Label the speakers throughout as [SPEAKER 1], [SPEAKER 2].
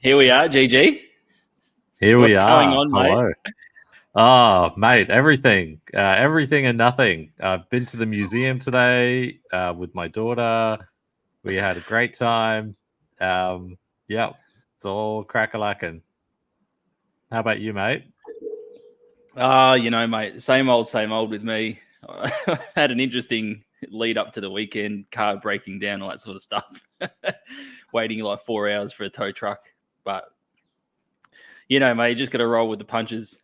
[SPEAKER 1] Here we are, GG.
[SPEAKER 2] Here we are.
[SPEAKER 1] What's going on, mate?
[SPEAKER 2] Hello. Oh, mate, everything and nothing. I've been to the museum today with my daughter. We had a great time. Yeah, it's all crack-a-lackin'. How about you, mate?
[SPEAKER 1] Mate, same old with me. I had an interesting lead up to the weekend, car breaking down, all that sort of stuff. Waiting like 4 hours for a tow truck. But, mate, you just got to roll with the punches.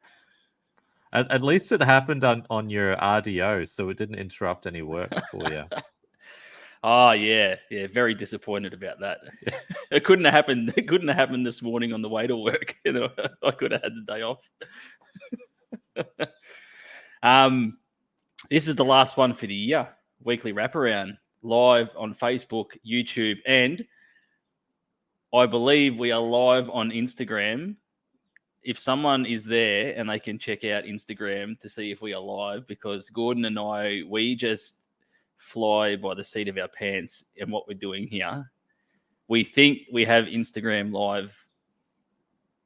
[SPEAKER 2] At least it happened on your RDO, so it didn't interrupt any work for you.
[SPEAKER 1] Oh, yeah. Very disappointed about that. It couldn't have happened. It couldn't have happened this morning on the way to work. I could have had the day off. This is the last one for the year. Weekly Wraparound, live on Facebook, YouTube, and I believe we are live on Instagram. If someone is there and they can check out Instagram to see if we are live, because Gordon and I, we just fly by the seat of our pants in what we're doing here. We think we have Instagram live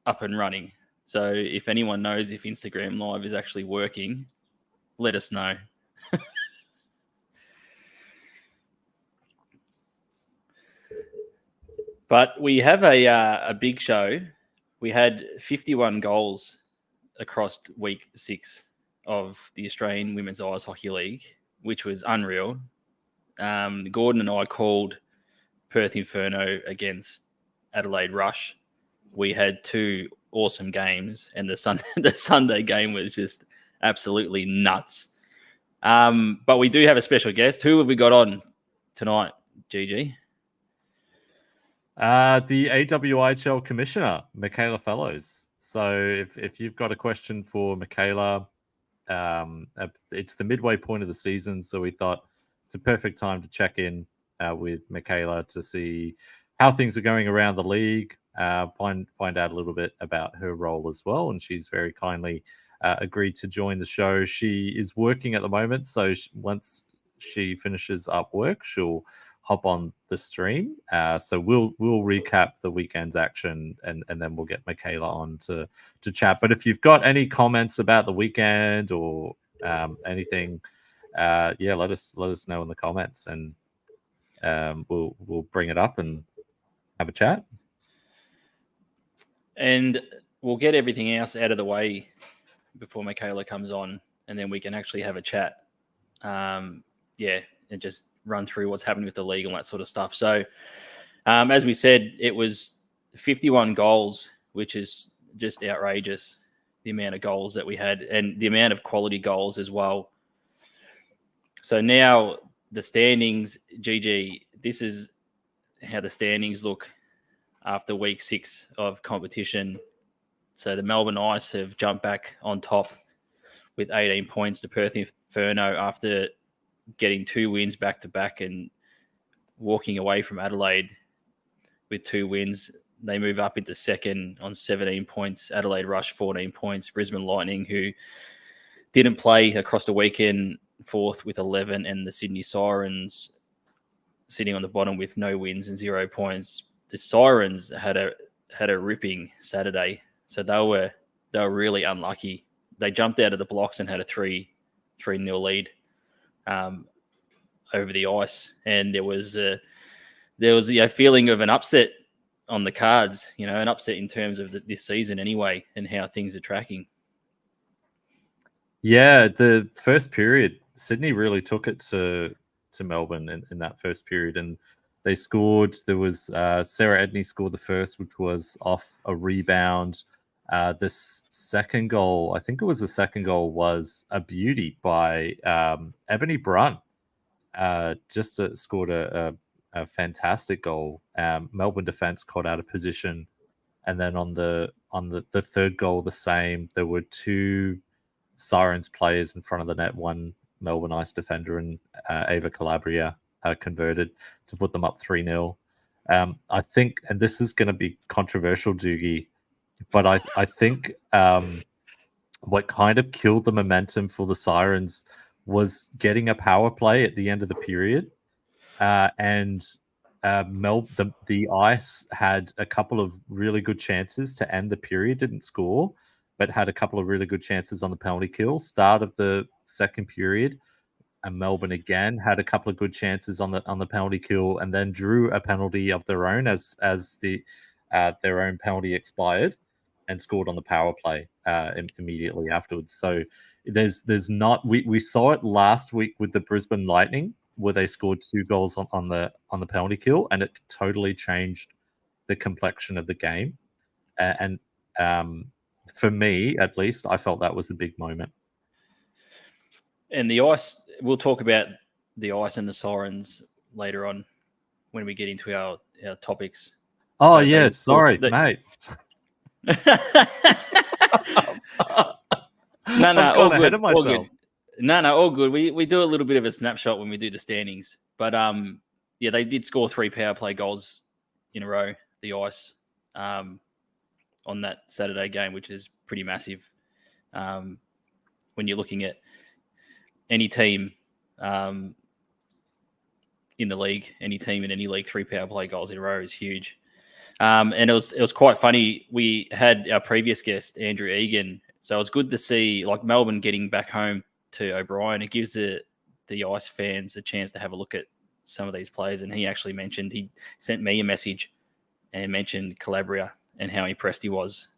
[SPEAKER 1] up and running. So if anyone knows if Instagram live is actually working, let us know. But we have a big show. We had 51 goals across week 6 of the Australian Women's Ice Hockey League, which was unreal. Gordon and I called Perth Inferno against Adelaide Rush. We had 2 awesome games, and the Sunday game was just absolutely nuts. But we do have a special guest. Who have we got on tonight, GG?
[SPEAKER 2] The AWIHL Commissioner, Michaela Fellowes. So if you've got a question for Michaela, it's the midway point of the season, so we thought it's a perfect time to check in with Michaela to see how things are going around the league, find out a little bit about her role as well. And she's very kindly agreed to join the show. She is working at the moment, so once she finishes up work, she'll hop on the stream. So we'll recap the weekend's action and then we'll get Michaela on to chat. But if you've got any comments about the weekend or anything, let us know in the comments, and we'll bring it up and have a chat.
[SPEAKER 1] And we'll get everything else out of the way before Michaela comes on, and then we can actually have a chat. And just run through what's happening with the league and that sort of stuff. So, as we said, it was 51 goals, which is just outrageous, the amount of goals that we had and the amount of quality goals as well. So now the standings, GG, this is how the standings look after week 6 of competition. So the Melbourne Ice have jumped back on top with 18 points to Perth Inferno after getting 2 wins back-to-back and walking away from Adelaide with 2 wins. They move up into second on 17 points. Adelaide Rush, 14 points. Brisbane Lightning, who didn't play across the weekend, 4th with 11. And the Sydney Sirens sitting on the bottom with no wins and 0 points. The Sirens had a ripping Saturday. So they were really unlucky. They jumped out of the blocks and had a 3-0 lead over the ice, and there was a feeling of an upset on the cards, an upset in terms of this season anyway, and how things are tracking.
[SPEAKER 2] Yeah, the first period, Sydney really took it to Melbourne in that first period, and they scored. There was Sarah Edney scored the first, which was off a rebound. The second goal, I think it was the second goal, was a beauty by Ebony Brunt. Just scored a fantastic goal. Melbourne defense caught out of position, and then on the third goal, the same. There were 2 Sirens players in front of the net. One Melbourne Ice defender and Ava Calabria converted to put them up 3-0. I think, and this is going to be controversial, Doogie, but I think what kind of killed the momentum for the Sirens was getting a power play at the end of the period. And the Ice had a couple of really good chances to end the period, didn't score, but had a couple of really good chances on the penalty kill. Start of the second period, and Melbourne again had a couple of good chances on the penalty kill, and then drew a penalty of their own as their own penalty expired, and scored on the power play immediately afterwards. So there's not we saw it last week with the Brisbane Lightning, where they scored 2 goals on the penalty kill, and it totally changed the complexion of the game. And for me, at least, I felt that was a big moment.
[SPEAKER 1] And the Ice, we'll talk about the Ice and the Sirens later on when we get into our topics.
[SPEAKER 2] Oh, yeah, sorry, mate.
[SPEAKER 1] No, all good. All good. No, all good. We do a little bit of a snapshot when we do the standings. But yeah, they did score 3 power play goals in a row, the Ice, on that Saturday game, which is pretty massive. When you're looking at any team in the league, any team in any league, 3 power play goals in a row is huge. And it was quite funny. We had our previous guest, Andrew Egan. So it was good to see like Melbourne getting back home to O'Brien. It gives the Ice fans a chance to have a look at some of these players. And he actually mentioned, he sent me a message and mentioned Calabria and how impressed he was.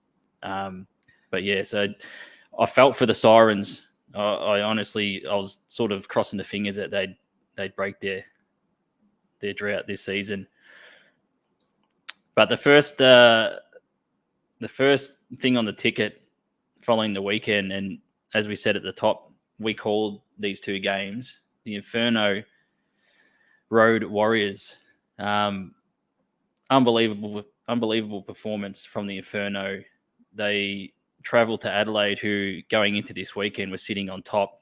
[SPEAKER 1] But yeah, so I felt for the Sirens. I honestly, I was sort of crossing the fingers that they'd break their drought this season. But the first thing on the ticket following the weekend, and as we said at the top, we called these 2 games the Inferno Road Warriors. Unbelievable performance from the Inferno. They travelled to Adelaide, who going into this weekend was sitting on top.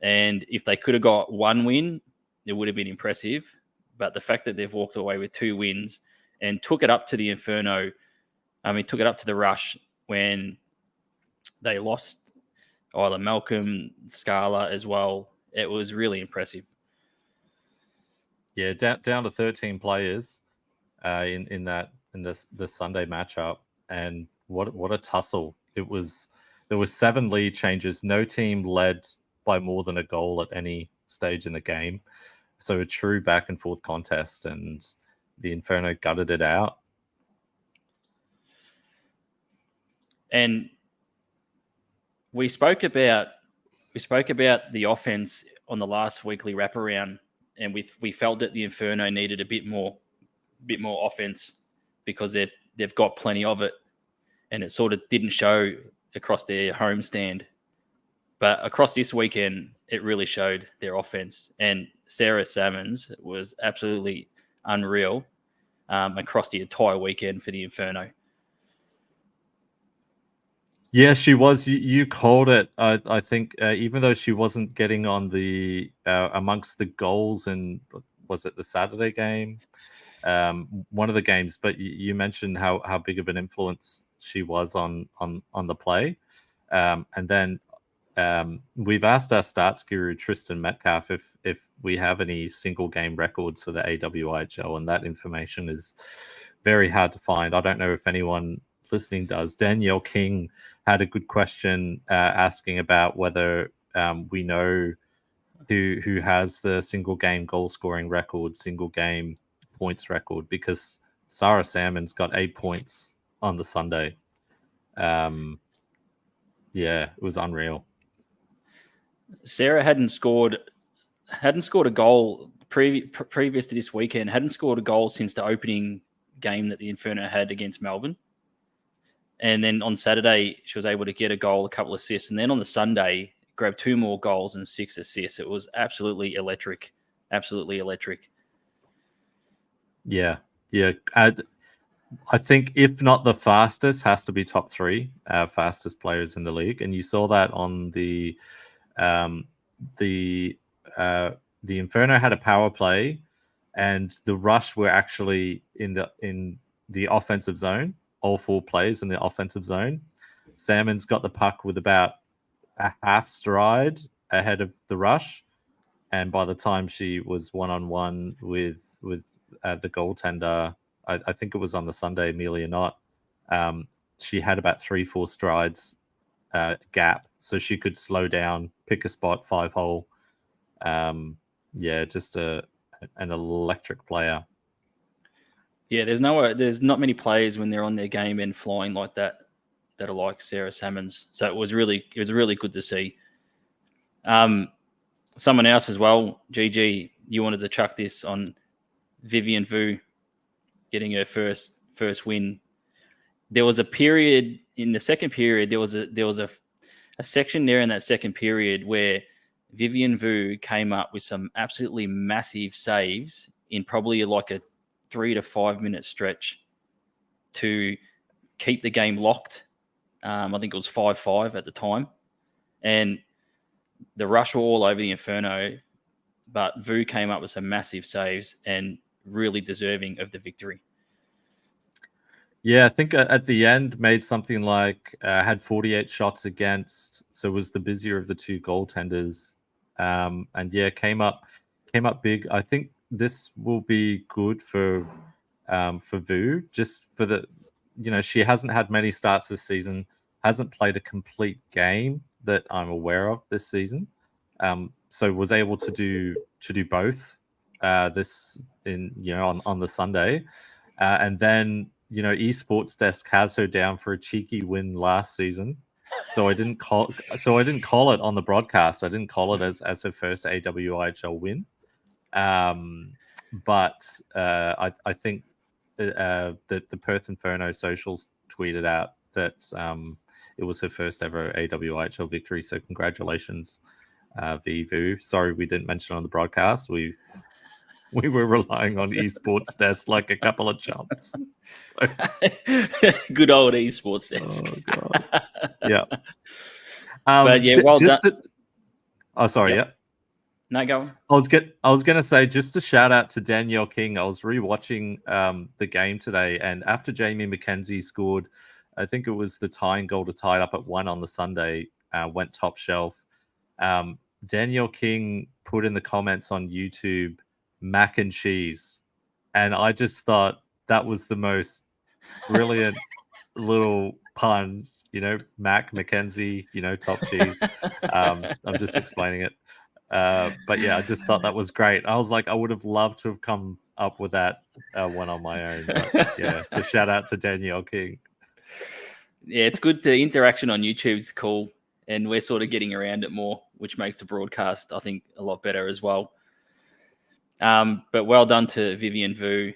[SPEAKER 1] And if they could have got 1 win, it would have been impressive. But the fact that they've walked away with 2 wins and took it up to the Inferno, took it up to the Rush when they lost either Malcolm, Scala as well. It was really impressive.
[SPEAKER 2] Yeah, down to 13 players in the Sunday matchup, and what a tussle it was. There was 7 lead changes. No team led by more than a goal at any stage in the game, so a true back and forth contest, and the Inferno gutted it out.
[SPEAKER 1] And we spoke about the offense on the last weekly wraparound, and we felt that the Inferno needed a bit more offense because they've got plenty of it, and it sort of didn't show across their home stand. But across this weekend, it really showed their offense, and Sarah Salmons was absolutely unreal across the entire weekend for the Inferno.
[SPEAKER 2] Yeah, she was. You called it. I think even though she wasn't getting on the amongst the goals, and was it the Saturday game, one of the games? But you mentioned how big of an influence she was on the play, and then we've asked our stats guru Tristan Metcalf if we have any single game records for the AWIHL, and that information is very hard to find. I don't know if anyone listening does. Danielle King had a good question asking about whether we know who has the single game goal scoring record, single game points record, because Sarah Salmon's got 8 points on the Sunday. Yeah, it was unreal.
[SPEAKER 1] Sarah hadn't scored a goal previous to this weekend. Hadn't scored a goal since the opening game that the Inferno had against Melbourne. And then on Saturday, she was able to get a goal, a couple of assists. And then on the Sunday, grabbed 2 more goals and 6 assists. It was absolutely electric. Absolutely electric.
[SPEAKER 2] Yeah. I think if not the fastest, has to be top 3 fastest players in the league. And you saw that on the Inferno had a power play, and the Rush were actually in the offensive zone. All 4 players in the offensive zone. Salmon's got the puck with about a half stride ahead of the Rush, and by the time she was 1-on-1 with the goaltender, I think it was on the Sunday, Amelia Knott, she had about 3-4 strides gap, so she could slow down, pick a spot, 5-hole. Just an electric player.
[SPEAKER 1] Yeah, there's not many players when they're on their game and flying like that are like Sarah Salmons. So it was really good to see. Someone else as well, GG, you wanted to chuck this on Vivian Vu getting her first win. There was a period in the second period. There was a section there in that second period where Vivian Vu came up with some absolutely massive saves in probably like a 3 to 5 minute stretch to keep the game locked. I think it was 5-5 at the time, and the rush were all over the Inferno, but Vu came up with some massive saves and really deserving of the victory.
[SPEAKER 2] Yeah, I think at the end made something like had 48 shots against, so was the busier of the two goaltenders, and yeah, came up big. I think this will be good for Vu, just for the, she hasn't had many starts this season, hasn't played a complete game that I'm aware of this season, so was able to do both this on the Sunday, and then Esports Desk has her down for a cheeky win last season, so I didn't call it on the broadcast. I didn't call it as her first AWIHL win, but I think that the Perth Inferno socials tweeted out that it was her first ever AWIHL victory. So congratulations, Vivu. Sorry we didn't mention it on the broadcast. We were relying on Esports Desk like a couple of chumps. So.
[SPEAKER 1] Good old Esports Desk.
[SPEAKER 2] Oh, God. Yeah.
[SPEAKER 1] But yeah, well done.
[SPEAKER 2] Sorry.
[SPEAKER 1] Yep.
[SPEAKER 2] Yeah.
[SPEAKER 1] No, go on.
[SPEAKER 2] I was gonna say, just a shout out to Danielle King. I was rewatching the game today, and after Jamie McKenzie scored, I think it was the tying goal to tie it up at 1 on the Sunday, went top shelf. Danielle King put in the comments on YouTube, mac and cheese, and I just thought that was the most brilliant little pun. Mac McKenzie, top cheese. I'm just explaining it. But yeah, I just thought that was great. I was like, I would have loved to have come up with that one on my own. But yeah, so shout out to Danielle King.
[SPEAKER 1] Yeah, it's good. The interaction on YouTube is cool, and we're sort of getting around it more, which makes the broadcast, I think, a lot better as well. But well done to Vivian Vu.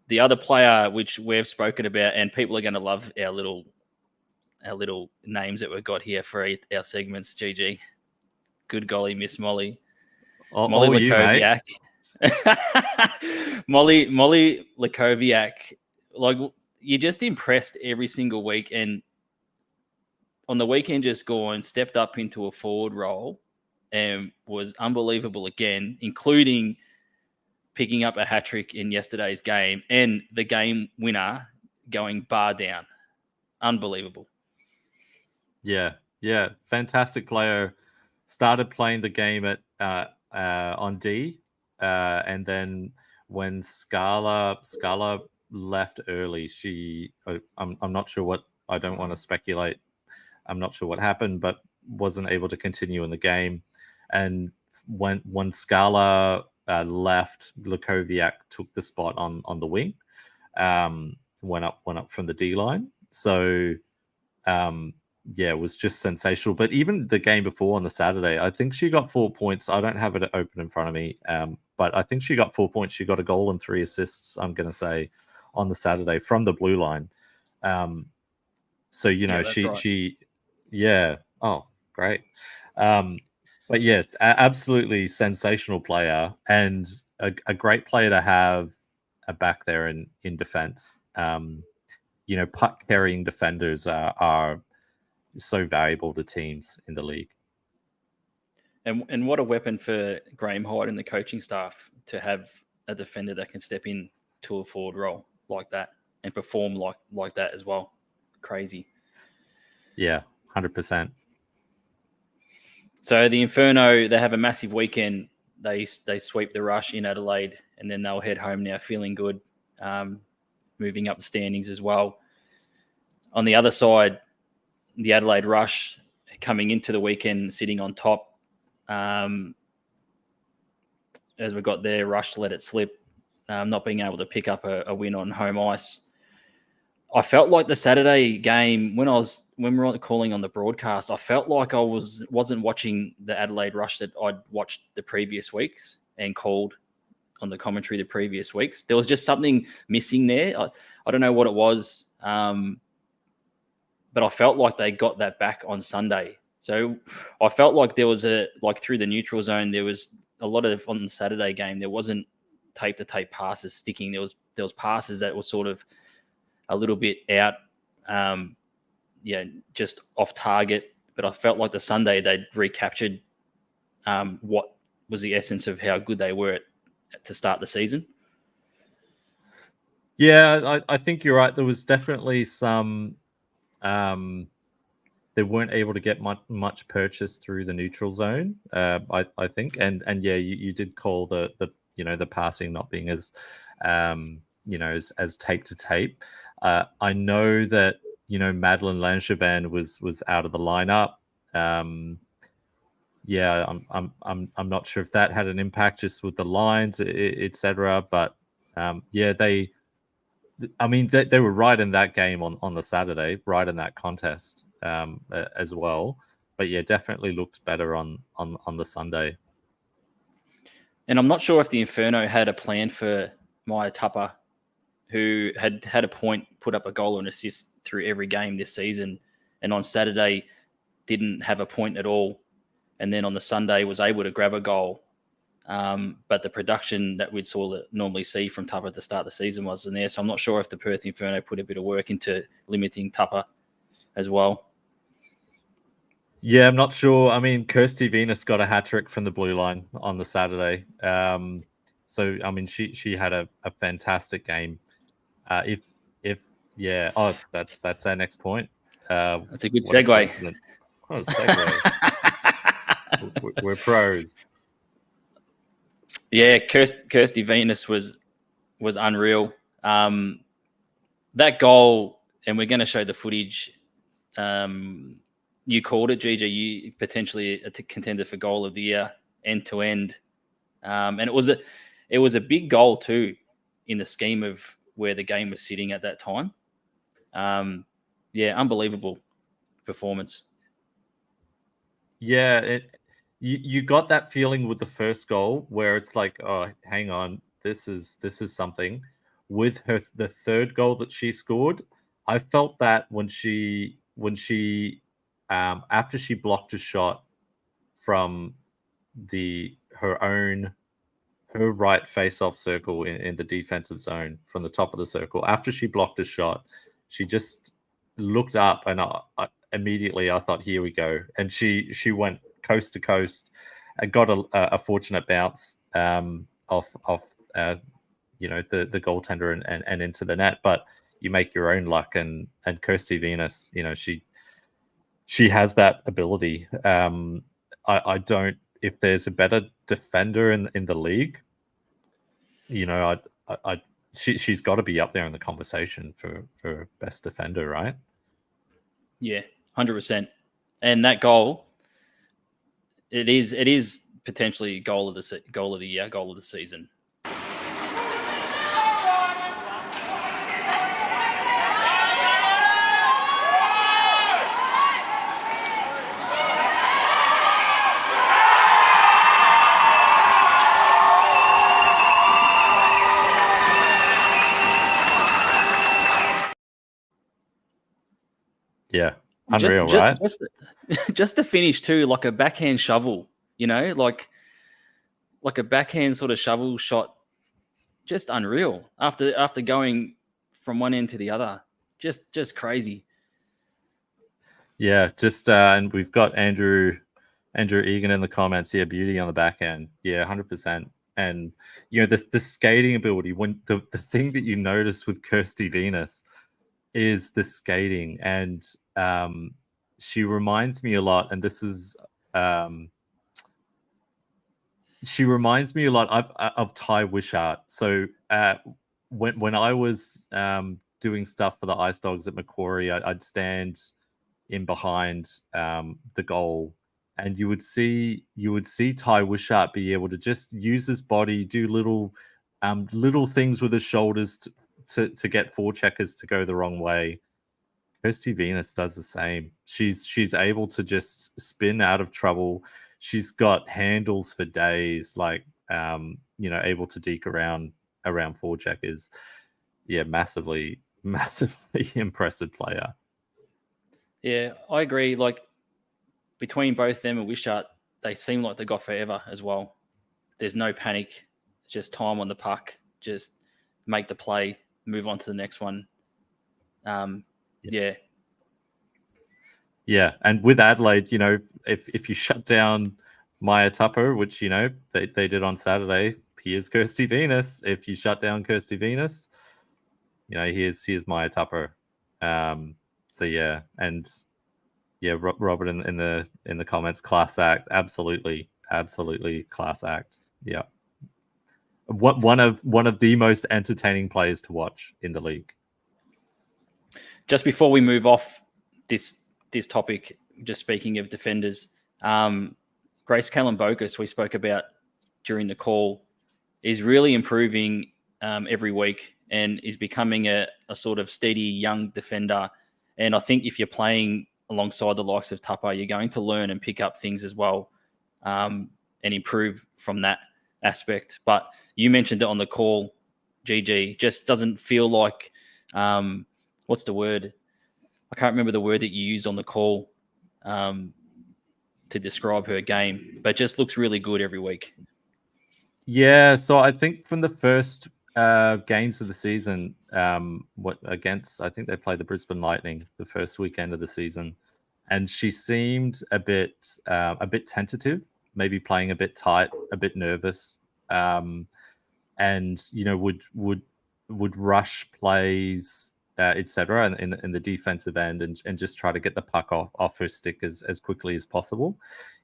[SPEAKER 1] The other player, which we've spoken about, and people are going to love our little names that we've got here for our segments, GG. Good golly, Miss Molly. Molly Lakoviak. Molly Lakoviak. Like, you're just impressed every single week. And on the weekend just gone, stepped up into a forward role and was unbelievable again, including picking up a hat-trick in yesterday's game and the game winner going bar down. Unbelievable. Yeah.
[SPEAKER 2] Fantastic player. Started playing the game at on D, and then when Scala left early, I'm not sure what, I don't want to speculate. I'm not sure what happened, but wasn't able to continue in the game. And when Scala left, Lakoviak took the spot on the wing, went up from the D line. So it was just sensational. But even the game before on the Saturday, I think she got 4 points. I don't have it open in front of me, but I think she got 4 points. She got a goal and 3 assists, I'm going to say, on the Saturday from the blue line. So, she, oh, great. But yeah, absolutely sensational player, and a great player to have back there in defense. Puck carrying defenders are so valuable to teams in the league.
[SPEAKER 1] And what a weapon for Graham Hyde and the coaching staff to have a defender that can step in to a forward role like that and perform like that as well. Crazy.
[SPEAKER 2] Yeah, 100%.
[SPEAKER 1] So the Inferno, they have a massive weekend. they sweep the Rush in Adelaide, and then they'll head home now feeling good, moving up the standings as well. On the other side, the Adelaide Rush coming into the weekend sitting on top. As we got there, Rush let it slip, not being able to pick up a win on home ice. I felt like the Saturday game when we were calling on the broadcast, I felt like I wasn't watching the Adelaide Rush that I'd watched the previous weeks and called on the commentary the previous weeks. There was just something missing there. I don't know what it was, but I felt like they got that back on Sunday. So I felt like there was through the neutral zone, there was a lot of on the Saturday game. There wasn't tape to tape passes sticking. There was passes that were sort of a little bit out, just off target. But I felt like the Sunday they'd recaptured what was the essence of how good they were to start the season.
[SPEAKER 2] Yeah, I think you're right. There was definitely some. They weren't able to get much purchase through the neutral zone. I think, and yeah, you did call the passing not being as as tape to tape. I know that Madeline Langevin was out of the lineup. I'm not sure if that had an impact just with the lines, etc. But they were right in that game on the Saturday, right in that contest as well. But yeah, definitely looked better on the Sunday.
[SPEAKER 1] And I'm not sure if the Inferno had a plan for Maya Tupper, who had a point, put up a goal and assist through every game this season, and on Saturday didn't have a point at all, and then on the Sunday was able to grab a goal. But the production that we'd normally see from Tupper at the start of the season wasn't there. So I'm not sure if the Perth Inferno put a bit of work into limiting Tupper as well.
[SPEAKER 2] Yeah, I'm not sure. I mean, Kirsty Venus got a hat trick from the blue line on the Saturday. So I mean, she had a fantastic game. That's our next point.
[SPEAKER 1] That's a good segue.
[SPEAKER 2] What a segue. We're pros.
[SPEAKER 1] Yeah, Kirsty Venus was unreal. That goal, and we're going to show the footage. You called it, GG. You potentially a contender for goal of the year, end to end, and it was a big goal too, in the scheme of where the game was sitting at that time. Unbelievable performance.
[SPEAKER 2] Yeah, you got that feeling with the first goal where it's like, oh, hang on, this is something. With the third goal that she scored, I felt that when she after she blocked a shot from her right face-off circle in the defensive zone from the top of the circle, after she blocked a shot, she just looked up, and I immediately I thought, here we go. And she went coast to coast and got a fortunate bounce off the goaltender and into the net. But you make your own luck, and Kirsty Venus, she has that ability. I don't, if there's a better defender in the league, she's got to be up there in the conversation for best defender, right?
[SPEAKER 1] Yeah, 100%. And that goal, it is potentially goal of the year, goal of the season.
[SPEAKER 2] Yeah, unreal, right?
[SPEAKER 1] Just to finish too, like a backhand shovel, like a backhand sort of shovel shot, just unreal. After going from one end to the other, just crazy.
[SPEAKER 2] Yeah, and we've got Andrew Egan in the comments. Yeah, beauty on the backhand. Yeah, 100%. And the skating ability. When the thing that you notice with Kirsty Venus is the skating, and she reminds me a lot, and this is She reminds me a lot of Ty Wishart. So when I was doing stuff for the Ice Dogs at Macquarie, I'd stand in behind the goal, and you would see Ty Wishart be able to just use his body, do little things with his shoulders to get forecheckers to go the wrong way. Kirsty Venus does the same. She's able to just spin out of trouble. She's got handles for days, like able to deke around forecheckers. Yeah, massively impressive player.
[SPEAKER 1] Yeah, I agree. Like between both them and Wishart, they seem like they got forever as well. There's no panic, just time on the puck, just make the play, move on to the next one. Yeah.
[SPEAKER 2] Yeah, and with Adelaide, if you shut down Maya Tupper, which they did on Saturday, here's Kirsty Venus. If you shut down Kirsty Venus, here's Maya Tupper. So yeah, and yeah, Robert in the comments, class act, absolutely class act. Yeah, one of the most entertaining players to watch in the league.
[SPEAKER 1] Just before we move off this topic, just speaking of defenders, Grace Callan-Bocas, we spoke about during the call, is really improving every week and is becoming a sort of steady young defender. And I think if you're playing alongside the likes of Tupper, you're going to learn and pick up things as well and improve from that aspect. But you mentioned it on the call, GG, just doesn't feel like, what's the word? I can't remember the word that you used on the call to describe her game, but just looks really good every week.
[SPEAKER 2] Yeah, so I think from the first games of the season, I think they played the Brisbane Lightning the first weekend of the season, and she seemed a bit tentative, maybe playing a bit tight, a bit nervous, and would rush plays, etc. in the defensive end and just try to get the puck off her stick as quickly as possible.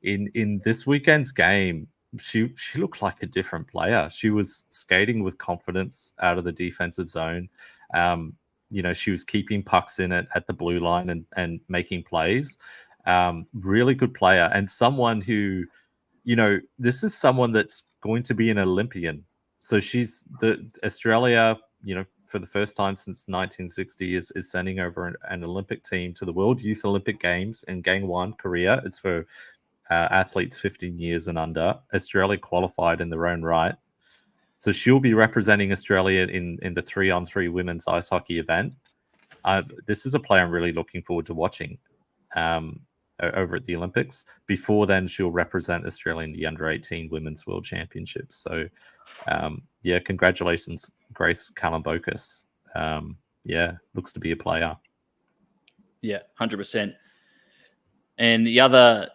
[SPEAKER 2] In this weekend's game, she looked like a different player. She was skating with confidence out of the defensive zone. She was keeping pucks in at the blue line and making plays. Really good player, and someone who, this is someone that's going to be an Olympian. So she's Australia, for the first time since 1960 is sending over an Olympic team to the World Youth Olympic Games in Gangwon, Korea. It's for athletes 15 years and under. Australia qualified in their own right. So she'll be representing Australia in the 3-on-3 women's ice hockey event. This is a player I'm really looking forward to watching over at the Olympics. Before then, she'll represent Australia in the under-18 Women's World Championships. So, congratulations, Grace Callan-Bocas. Looks to be a player.
[SPEAKER 1] Yeah, 100%. And the other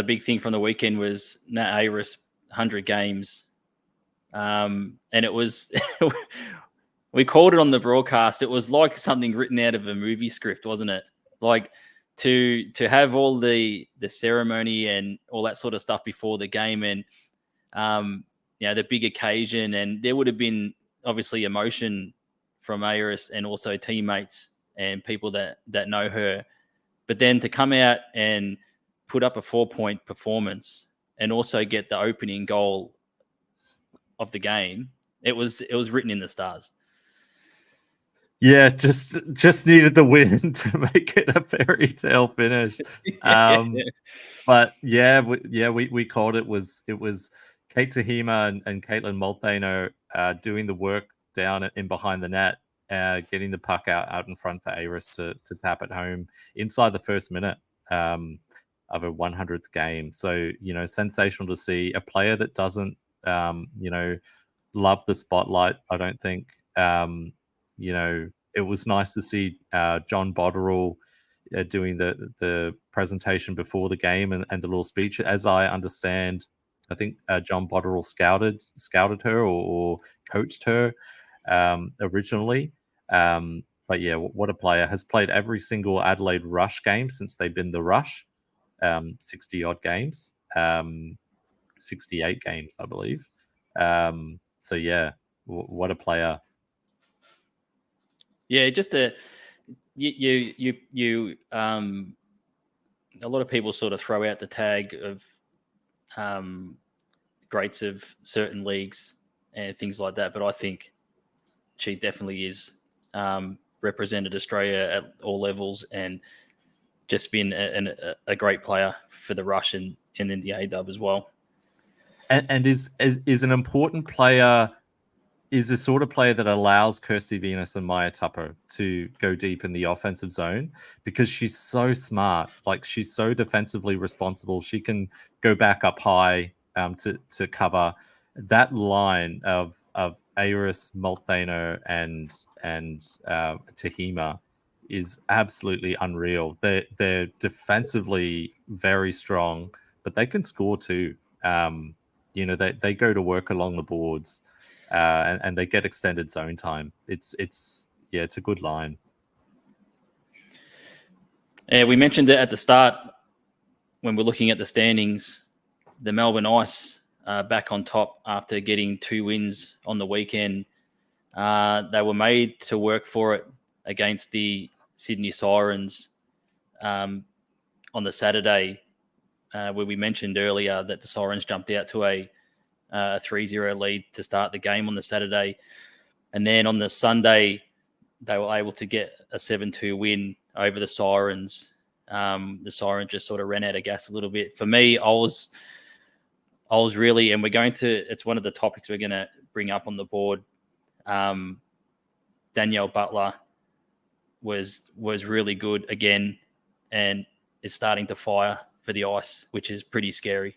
[SPEAKER 1] big thing from the weekend was Nat Ayres 100 games. And it was, we called it on the broadcast. It was like something written out of a movie script, wasn't it? Like to have all the ceremony and all that sort of stuff before the game and, the big occasion. And there would have been obviously emotion from Ayres and also teammates and people that know her. But then to come out and put up a 4-point performance and also get the opening goal of the game, it was written in the stars.
[SPEAKER 2] Yeah, just needed the win to make it a fairy tale finish. But we called it. It was Kate Tahima and Caitlin Molthaner doing the work down in behind the net, getting the puck out in front for Ayres to tap it home inside the first minute of a 100th game. So, sensational to see a player that doesn't, love the spotlight. I don't think, it was nice to see John Botterill doing the presentation before the game and the little speech. As I understand, I think John Botterill scouted her or coached her originally. But yeah, what a player. Has played every single Adelaide Rush game since they've been the Rush, 60 odd games. 68 games, I believe. So yeah, what a player.
[SPEAKER 1] Yeah, just a lot of people sort of throw out the tag of greats of certain leagues and things like that, but I think she definitely is represented Australia at all levels and just been a great player for the Rush and in the A-Dub as well.
[SPEAKER 2] And is an important player, is the sort of player that allows Kirsty Venus and Maya Tupper to go deep in the offensive zone because she's so smart. Like, she's so defensively responsible. She can go back up high to cover. That line of Aris, Molthano, and Tahima is absolutely unreal. They're defensively very strong, but they can score too. They go to work along the boards. And they get extended zone time. It's a good line.
[SPEAKER 1] Yeah, we mentioned it at the start when we're looking at the standings. The Melbourne Ice back on top after getting 2 wins on the weekend. They were made to work for it against the Sydney Sirens on the Saturday, where we mentioned earlier that the Sirens jumped out to a 3-0 lead to start the game on the Saturday. And then on the Sunday, they were able to get a 7-2 win over the Sirens. The Sirens just sort of ran out of gas a little bit. For me, I was really, and it's one of the topics we're going to bring up on the board. Danielle Butler was really good again and is starting to fire for the Ice, which is pretty scary.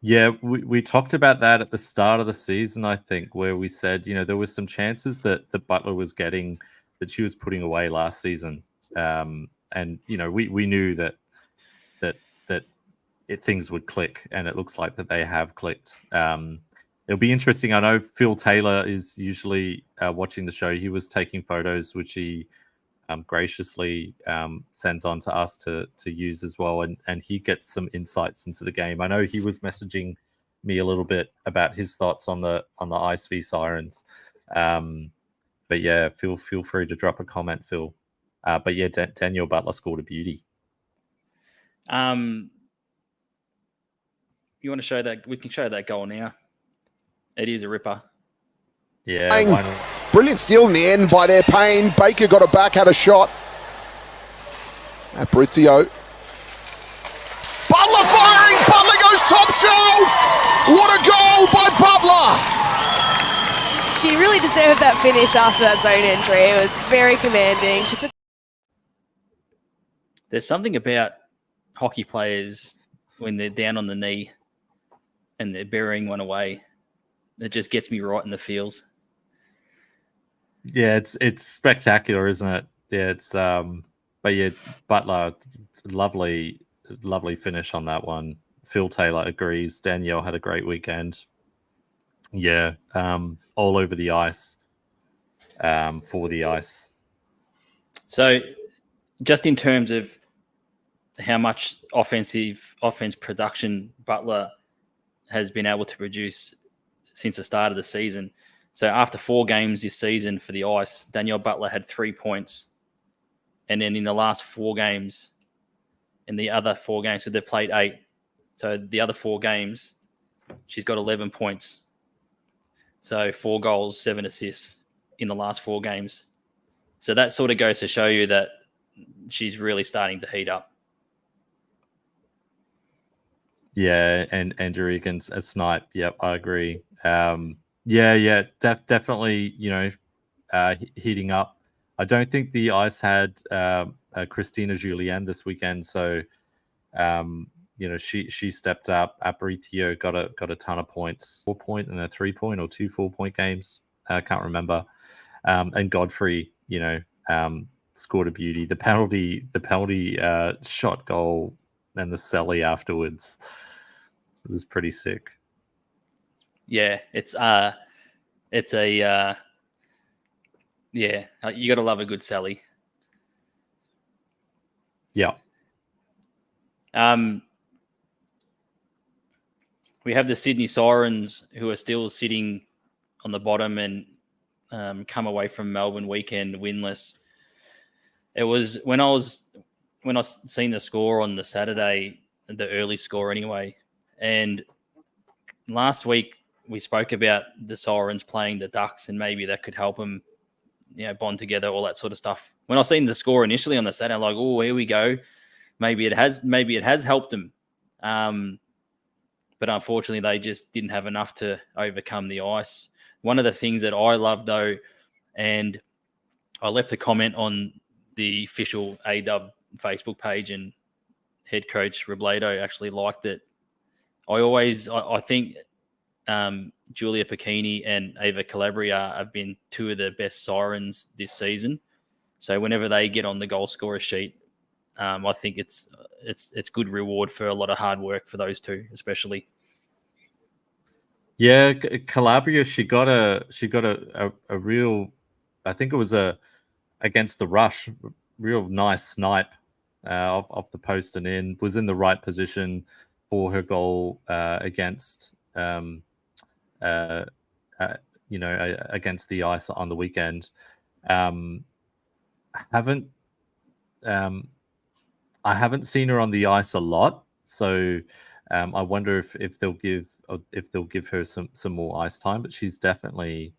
[SPEAKER 2] Yeah, we talked about that at the start of the season, I think, where we said, there was some chances that the Butler was getting that she was putting away last season. And, we knew that things would click, and it looks like that they have clicked. It'll be interesting. I know Phil Taylor is usually watching the show. He was taking photos, which he graciously sends on to us to use as well, and he gets some insights into the game. I know he was messaging me a little bit about his thoughts on the Ice v Sirens, but yeah, feel free to drop a comment, Phil. But yeah, Danielle Butler scored a beauty.
[SPEAKER 1] You want to show that? We can show that goal now. It is a ripper.
[SPEAKER 2] Yeah, why not?
[SPEAKER 3] Brilliant steal in the end by their Payne. Baker got it back, had a shot. At Bruthio. Butler firing! Butler goes top shelf! What a goal by Butler!
[SPEAKER 4] She really deserved that finish after that zone entry. It was very commanding.
[SPEAKER 1] There's something about hockey players when they're down on the knee and they're burying one away. It just gets me right in the feels.
[SPEAKER 2] Yeah, it's spectacular, isn't it? Yeah, it's but yeah, Butler, lovely finish on that one. Phil Taylor agrees. Danielle had a great weekend. Yeah, all over the ice, for the Ice.
[SPEAKER 1] So, just in terms of how much offense production Butler has been able to produce since the start of the season. So after 4 games this season for the Ice, Danielle Butler had 3 points. And then in the last 4 games, in the other 4 games, so they've played 8. So the other 4 games, she's got 11 points. So 4 goals, 7 assists in the last 4 games. So that sort of goes to show you that she's really starting to heat up.
[SPEAKER 2] Yeah, and Andrew Egan's a snipe. Yep, I agree. Definitely, heating up. I don't think the Ice had Christina Julien this weekend, so she stepped up. Aparicio got a ton of points, 4-point and a 3-point or 2 4-point games. I can't remember. And Godfrey, scored a beauty. The penalty shot goal and the celly afterwards. It was pretty sick.
[SPEAKER 1] Yeah, you got to love a good Sally.
[SPEAKER 2] Yeah.
[SPEAKER 1] we have the Sydney Sirens who are still sitting on the bottom and come away from Melbourne weekend winless. It was when I seen the score on the Saturday, the early score anyway, and last week we spoke about the Sirens playing the Ducks and maybe that could help them, bond together, all that sort of stuff. When I seen the score initially on the Saturday, I'm like, oh, here we go. Maybe it has helped them. But unfortunately, they just didn't have enough to overcome the ice. One of the things that I love, though, and I left a comment on the official AW Facebook page, and head coach Robledo actually liked it. I think Julia Pacchini and Ava Calabria have been two of the best Sirens this season. So whenever they get on the goal scorer sheet, I think it's good reward for a lot of hard work for those two, especially.
[SPEAKER 2] Yeah, Calabria, she got a real, I think it was against the Rush, real nice snipe off the post and in, was in the right position for her goal against against the ice on the weekend. I haven't seen her on the ice a lot, so I wonder if they'll give her some more ice time. But she's definitely,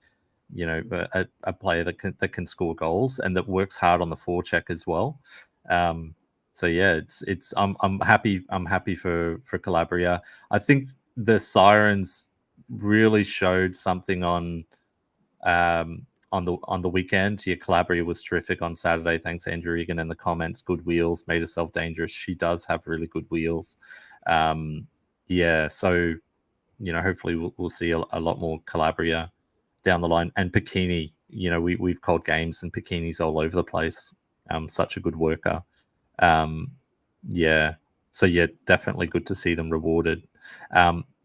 [SPEAKER 2] a player that can score goals and that works hard on the forecheck as well. So yeah, I'm happy for Calabria. I think the Sirens really showed something on the weekend. Yeah, Calabria was terrific on Saturday. Thanks, Andrew Egan in the comments. Good wheels, made herself dangerous. She does have really good wheels. So hopefully we'll see a lot more Calabria down the line. And Pacchini, we've called games and Pacchini's all over the place. Such a good worker. Definitely good to see them rewarded.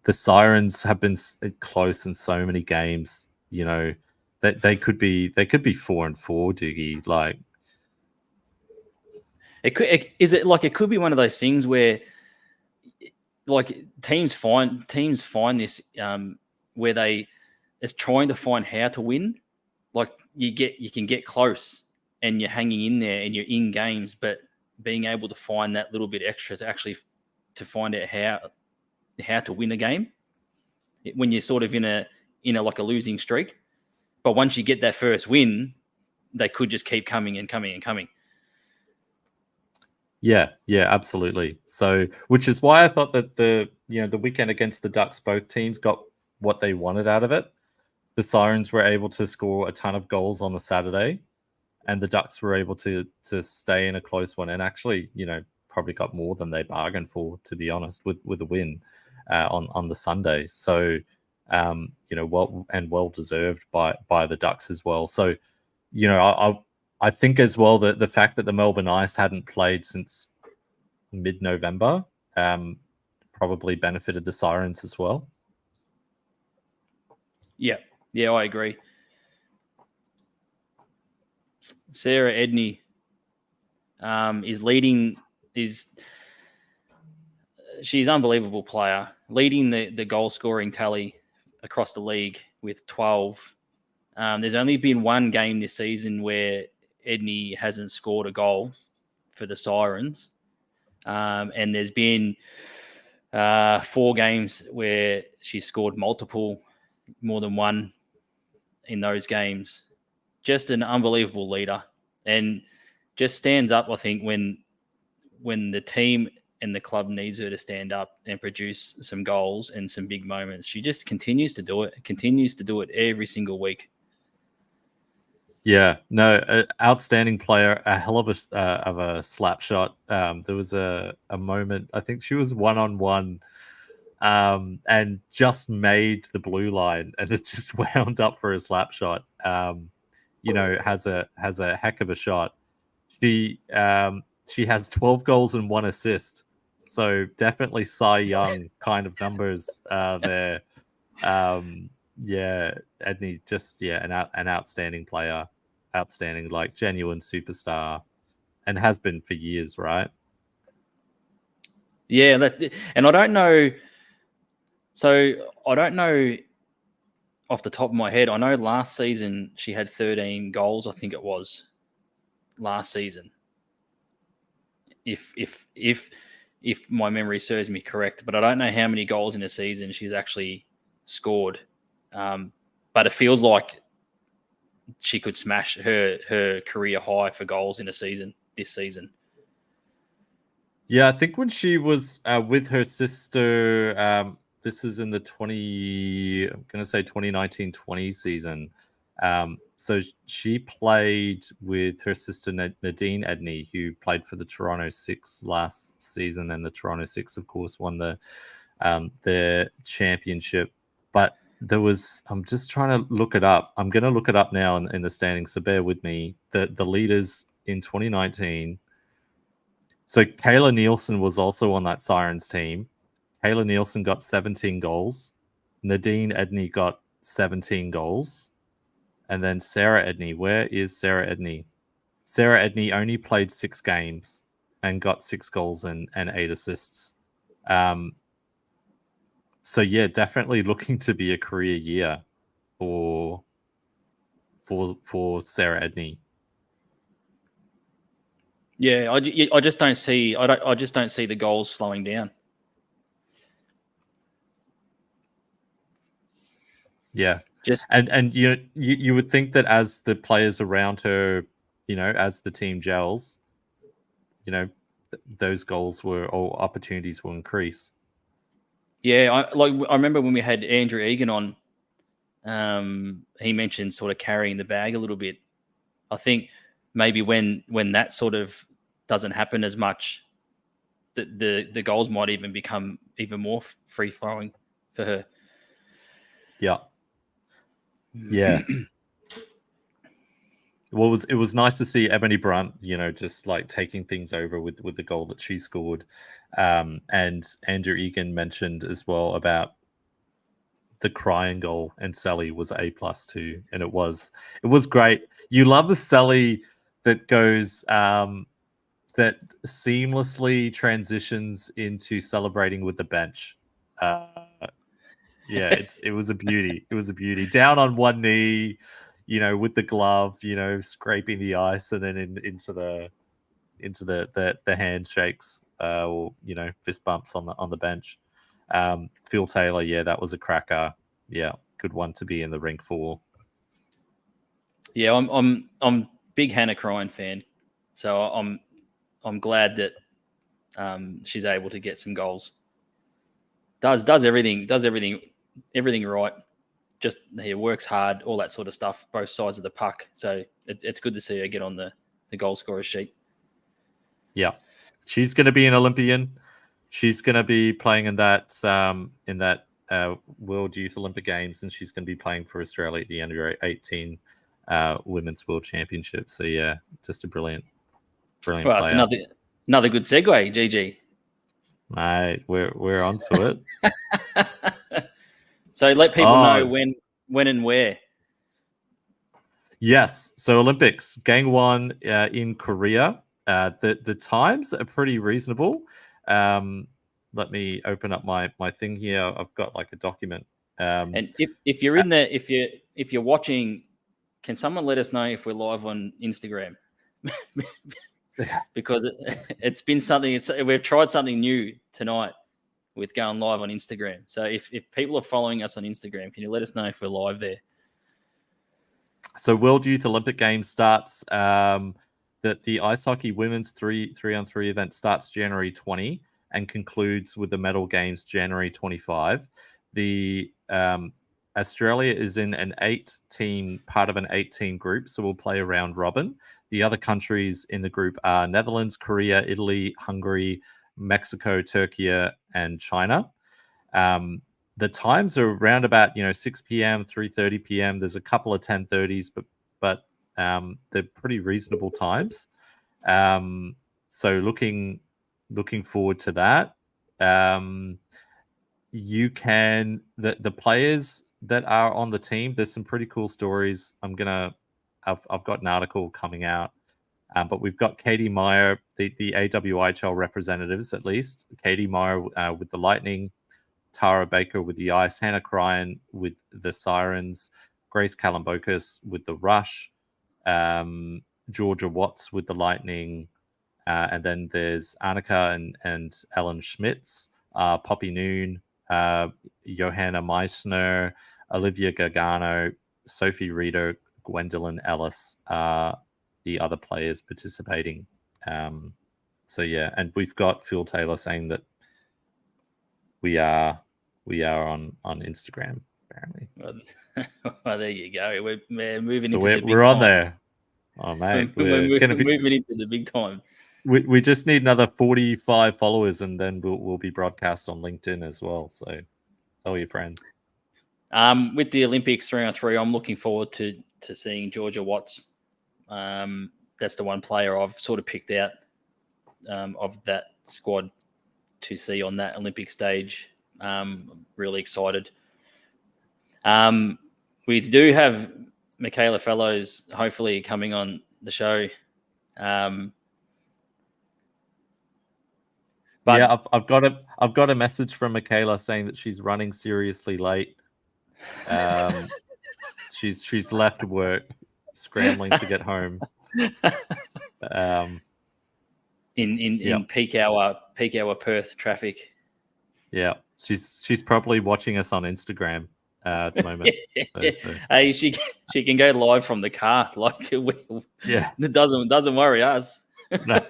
[SPEAKER 2] The Sirens have been close in so many games. They could be 4-4, Doogie. Like,
[SPEAKER 1] it could be one of those things where, like, teams find this where it's trying to find how to win. Like, you can get close and you're hanging in there and you're in games, but being able to find that little bit extra to find out how to win a game when you're sort of in a like a losing streak. But once you get that first win, they could just keep coming and coming and coming.
[SPEAKER 2] Yeah, absolutely. So, which is why I thought that the weekend against the Ducks, both teams got what they wanted out of it. The Sirens were able to score a ton of goals on the Saturday, and the Ducks were able to stay in a close one and actually, probably got more than they bargained for, to be honest, with a win on the Sunday. So, well deserved by the Ducks as well. So, I think as well that the fact that the Melbourne Ice hadn't played since mid-November probably benefited the Sirens as well.
[SPEAKER 1] Yeah, I agree. Sarah Edney is leading. She's an unbelievable player, leading the goal scoring tally across the league with 12. There's only been one game this season where Edney hasn't scored a goal for the Sirens, and there's been 4 games where she scored more than one in those games. Just an unbelievable leader, and just stands up, I think, when the team and the club needs her to stand up and produce some goals and some big moments. She just continues to do it every single week.
[SPEAKER 2] Yeah, no, outstanding player, a hell of a slap shot. There was a moment, I think she was 1-on-1 and just made the blue line, and it just wound up for a slap shot. Has a heck of a shot. She has 12 goals and 1 assist, so definitely Cy Young kind of numbers there. Edney, just an outstanding player, outstanding, like, genuine superstar, and has been for years, right?
[SPEAKER 1] Yeah, and I don't know. So I don't know off the top of my head. I know last season she had 13 goals. I think it was last season. If my memory serves me correct, but I don't know how many goals in a season she's actually scored. But it feels like she could smash her career high for goals in a season this season.
[SPEAKER 2] Yeah, I think when she was with her sister, this is in the 2019-20 season. So she played with her sister Nadine Edney, who played for the Toronto Six last season, and the Toronto Six, of course, won their championship. But there was, I'm just trying to look it up. I'm going to look it up now in the standings, so bear with me. The leaders in 2019. So Kayla Nielsen was also on that Sirens team. Kayla Nielsen got 17 goals. Nadine Edney got 17 goals. And then Sarah Edney. Where is Sarah Edney? Sarah Edney only played 6 games and got 6 goals and 8 assists. So yeah, definitely looking to be a career year for Sarah Edney.
[SPEAKER 1] Yeah, I just don't see I just don't see the goals slowing down.
[SPEAKER 2] Yeah,
[SPEAKER 1] just
[SPEAKER 2] and you would think that as the players around her, as the team gels, those goals or opportunities will increase.
[SPEAKER 1] Yeah, I remember when we had Andrew Egan on. He mentioned sort of carrying the bag a little bit. I think maybe when that sort of doesn't happen as much, the goals might even become even more free flowing for her.
[SPEAKER 2] Yeah. Well, it was nice to see Ebony Brunt, just like taking things over with the goal that she scored. And Andrew Egan mentioned as well about the crying goal, and Sally was A+ too, and it was great. You love a Sally that goes that seamlessly transitions into celebrating with the bench. Yeah, it was a beauty. It was a beauty. Down on one knee, with the glove, scraping the ice, and then into the handshakes, or fist bumps on the bench. Phil Taylor, yeah, that was a cracker. Yeah, good one to be in the ring for.
[SPEAKER 1] Yeah, I'm big Hannah Cryan fan, so I'm glad that she's able to get some goals. Does everything right. Just works hard, all that sort of stuff, both sides of the puck. So it's good to see her get on the goal scorers sheet.
[SPEAKER 2] Yeah, she's going to be an Olympian. She's going to be playing in that World Youth Olympic Games, and she's going to be playing for Australia at the under 18 Women's World Championship. So yeah, just a brilliant
[SPEAKER 1] Well,
[SPEAKER 2] player.
[SPEAKER 1] it's another good segue, GG.
[SPEAKER 2] Mate, we're onto it.
[SPEAKER 1] So let people know when and where.
[SPEAKER 2] Yes, so Olympics, Gang 1 in Korea. The times are pretty reasonable. Let me open up my thing here. I've got like a document.
[SPEAKER 1] And if you're in there, if you're watching, can someone let us know if we're live on Instagram? Because it's been something. We've tried something new tonight with going live on Instagram. So if people are following us on Instagram, can you let us know if we're live there?
[SPEAKER 2] So World Youth Olympic Games starts. That the ice hockey women's 3-on-3 event starts January 20 and concludes with the medal games January 25. The Australia is in part of an 8-team group, so we'll play a round robin. The other countries in the group are Netherlands, Korea, Italy, Hungary, Mexico, Turkey, and China. The times are around about 6 p.m., 3:30 p.m. There's a couple of 10:30s, but they're pretty reasonable times. So looking forward to that. You can the players that are on the team. There's some pretty cool stories. I've got an article coming out, but we've got Katie Meyer, the AWIHL representatives at least. Katie Meyer with the Lightning, Tara Baker with the Ice, Hannah Cryan with the Sirens, Grace Kalambokas with the Rush, Georgia Watts with the Lightning, and then there's Annika and Ellen Schmitz, Poppy Noon, Johanna Meissner, Olivia Gargano, Sophie Reeder, Gwendolyn Ellis are the other players participating. So yeah, and we've got Phil Taylor saying that we are on Instagram apparently.
[SPEAKER 1] Well, there you go. We're moving
[SPEAKER 2] So
[SPEAKER 1] into the big
[SPEAKER 2] we're on
[SPEAKER 1] time.
[SPEAKER 2] there. Oh mate,
[SPEAKER 1] we're moving into the big time.
[SPEAKER 2] We just need another 45 followers, and then we'll be broadcast on LinkedIn as well. So tell your friends.
[SPEAKER 1] With the Olympics 3-on-3, I'm looking forward to seeing Georgia Watts. That's the one player I've sort of picked out of that squad to see on that Olympic stage. I'm really excited. We do have Michaela Fellowes hopefully coming on the show. But
[SPEAKER 2] yeah, I've got a message from Michaela saying that she's running seriously late. She's left work, scrambling to get home.
[SPEAKER 1] In peak hour Perth traffic.
[SPEAKER 2] Yeah, she's probably watching us on Instagram at the moment.
[SPEAKER 1] Hey, she can go live from the car. Like,
[SPEAKER 2] yeah,
[SPEAKER 1] it doesn't worry us.
[SPEAKER 2] No.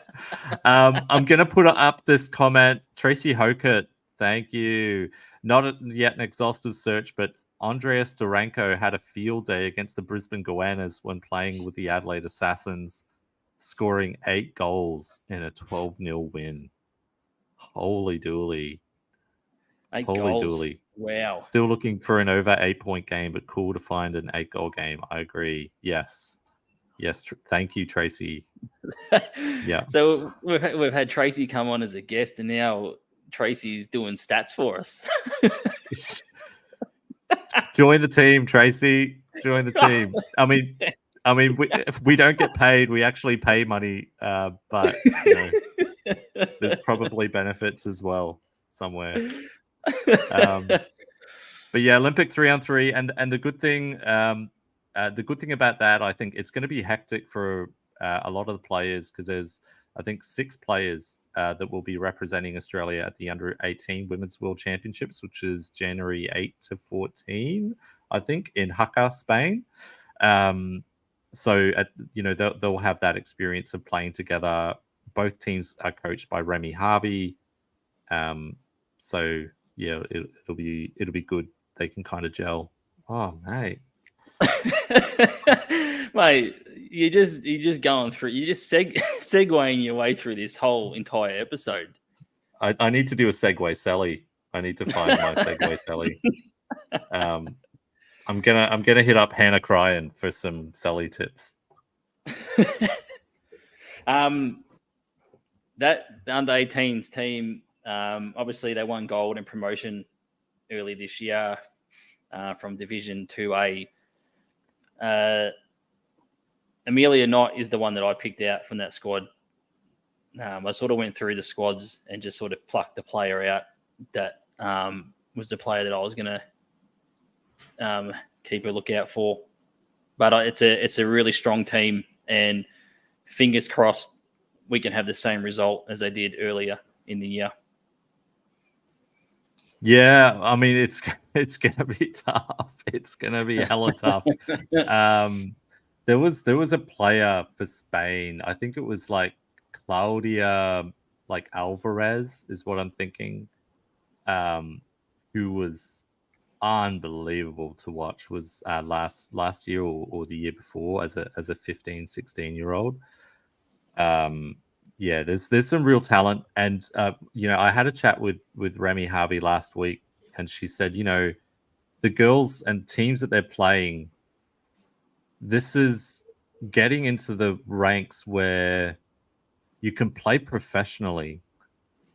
[SPEAKER 2] I'm gonna put up this comment. Tracy Hokert, thank you. Not yet an exhaustive search, but Andreas Duranko had a field day against the Brisbane Goannas when playing with the Adelaide Assassins, scoring 8 goals in a 12-0 win. Holy dooly.
[SPEAKER 1] 8
[SPEAKER 2] Holy
[SPEAKER 1] goals.
[SPEAKER 2] dooly.
[SPEAKER 1] Wow.
[SPEAKER 2] Still looking for an over 8-point game, but cool to find an 8-goal game. I agree. Yes. Thank you, Tracy. Yeah.
[SPEAKER 1] So we've had Tracy come on as a guest, and now Tracy's doing stats for us.
[SPEAKER 2] Join the team, Tracy. Join the team. I mean, if we don't get paid, we actually pay money, but there's probably benefits as well somewhere. But yeah, Olympic 3-on-3, and the good thing about that, I think it's going to be hectic for a lot of the players, because there's, I think, 6 players that will be representing Australia at the Under-18 Women's World Championships, which is January 8 to 14, I think, in Jaca, Spain. So they'll have that experience of playing together. Both teams are coached by Remy Harvey. So yeah, it'll be good. They can kind of gel. Oh, mate.
[SPEAKER 1] Mate, you're just going through. You're just segueing your way through this whole entire episode.
[SPEAKER 2] I need to do a segue, Sally. I need to find my segue, Sally. I'm gonna hit up Hannah Cryan for some Sally tips.
[SPEAKER 1] That under-18s team, obviously they won gold in promotion early this year from Division 2A. Amelia Knott is the one that I picked out from that squad. I sort of went through the squads and just sort of plucked the player out that was the player that I was going to keep a lookout for. But it's a really strong team, and fingers crossed we can have the same result as they did earlier in the year.
[SPEAKER 2] Yeah, I mean, it's going to be tough. It's going to be hella tough. There was a player for Spain. I think it was like Claudia, like Alvarez is what I'm thinking, who was unbelievable to watch. Was last year or the year before as a 15, 16-year-old. Yeah, there's some real talent, and I had a chat with Remy Harvey last week, and she said, the girls and teams that they're playing, this is getting into the ranks where you can play professionally.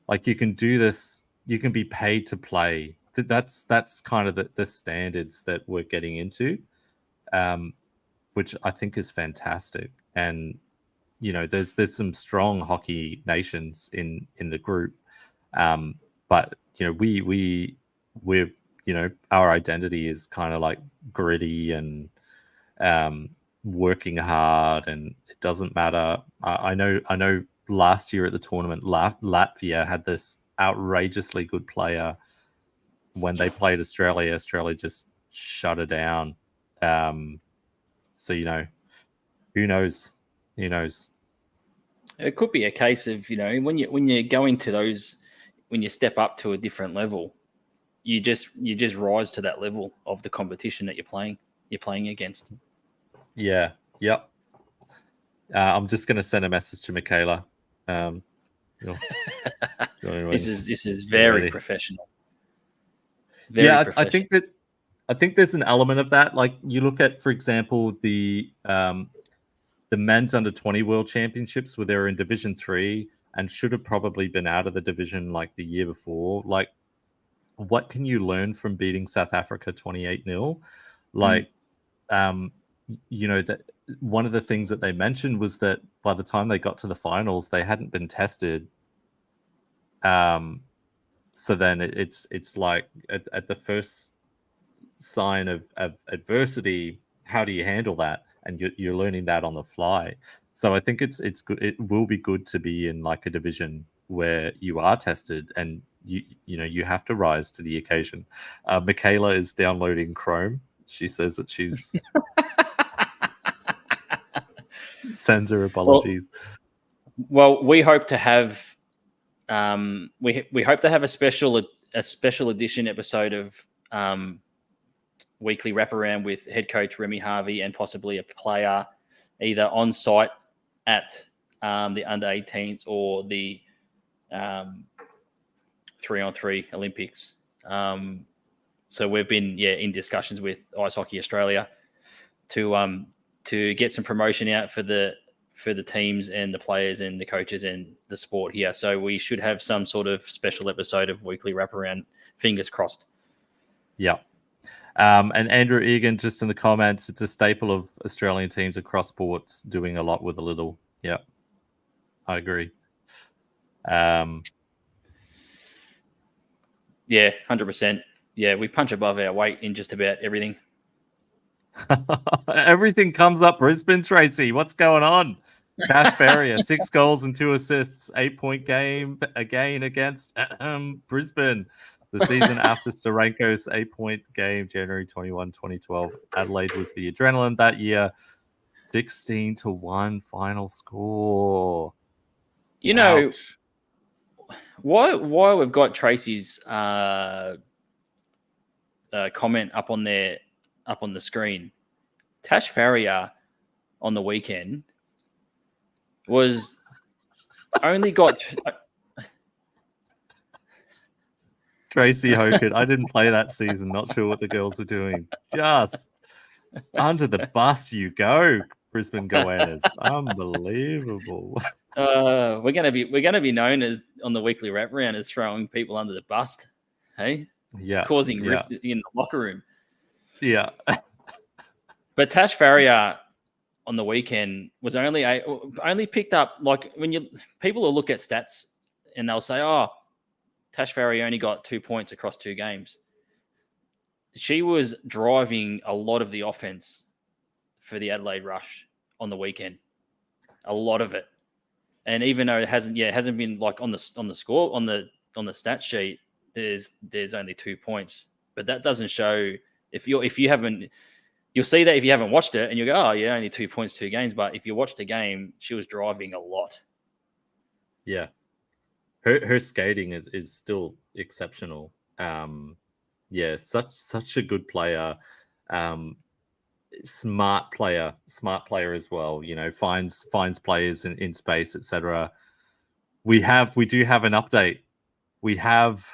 [SPEAKER 2] Like, you can do this, you can be paid to play. That's kind of the standards that we're getting into, which I think is fantastic. And there's some strong hockey nations in the group, but we we're, our identity is kind of like gritty and working hard, and it doesn't matter. I know last year at the tournament, Latvia had this outrageously good player. When they played Australia just shut her down. So, who knows? Who knows?
[SPEAKER 1] It could be a case of, when you go into those, when you step up to a different level, you just rise to that level of the competition that you're playing against.
[SPEAKER 2] Yeah. Yep. I'm just going to send a message to Michaela.
[SPEAKER 1] This is very professional.
[SPEAKER 2] I think there's an element of that. Like, you look at, for example, the men's under 20 World Championships, where they were in Division 3 and should have probably been out of the division like the year before. Like, what can you learn from beating South Africa 28-0? Like, that one of the things that they mentioned was that by the time they got to the finals, they hadn't been tested. So then it's like at the first sign of adversity, how do you handle that? And you're learning that on the fly. So I think it's good. It will be good to be in like a division where you are tested and you have to rise to the occasion. Michaela is downloading Chrome. She says that she's sends her apologies.
[SPEAKER 1] Well, we hope to have we hope to have a special edition episode of Weekly Wraparound with head coach Remy Harvey and possibly a player either on site at the under 18s or the 3-on-3 Olympics. So we've been in discussions with Ice Hockey Australia to get some promotion out for the teams and the players and the coaches and the sport here. So we should have some sort of special episode of Weekly Wraparound. Fingers crossed.
[SPEAKER 2] Yeah. And Andrew Egan, just in the comments, it's a staple of Australian teams across sports doing a lot with a little. Yeah, I agree.
[SPEAKER 1] Yeah, 100%. Yeah, we punch above our weight in just about everything.
[SPEAKER 2] Everything comes up Brisbane, Tracy. What's going on? Tash Ferrier, 6 goals and 2 assists, 8-point game again against Brisbane. The season after Starenko's 8-point game, January 21, 2012. Adelaide was the adrenaline that year. 16-1 final score.
[SPEAKER 1] Ouch. Why we've got Tracy's comment up on the screen. Tash Farrier on the weekend was only got
[SPEAKER 2] Tracy Hogan. I didn't play that season. Not sure what the girls were doing. Just under the bus you go, Brisbane Goannas. Unbelievable.
[SPEAKER 1] We're gonna be known as on the Weekly Wraparound as throwing people under the bus. Hey, causing rifts in the locker room.
[SPEAKER 2] Yeah.
[SPEAKER 1] But Tash Farrier on the weekend was only picked up, like, when people will look at stats and they'll say, "Oh, Tash Farrier only got 2 points across 2 games." She was driving a lot of the offense for the Adelaide Rush on the weekend, a lot of it. And even though it hasn't been like on the score on the stat sheet, there's only 2 points, but that doesn't show if you haven't. You'll see that if you haven't watched it, and you go, "Oh yeah, only 2 points, 2 games." But if you watched the game, she was driving a lot.
[SPEAKER 2] Yeah, her skating is still exceptional. Such a good player. Smart player as well. Finds players in space, etc. We do have an update. We have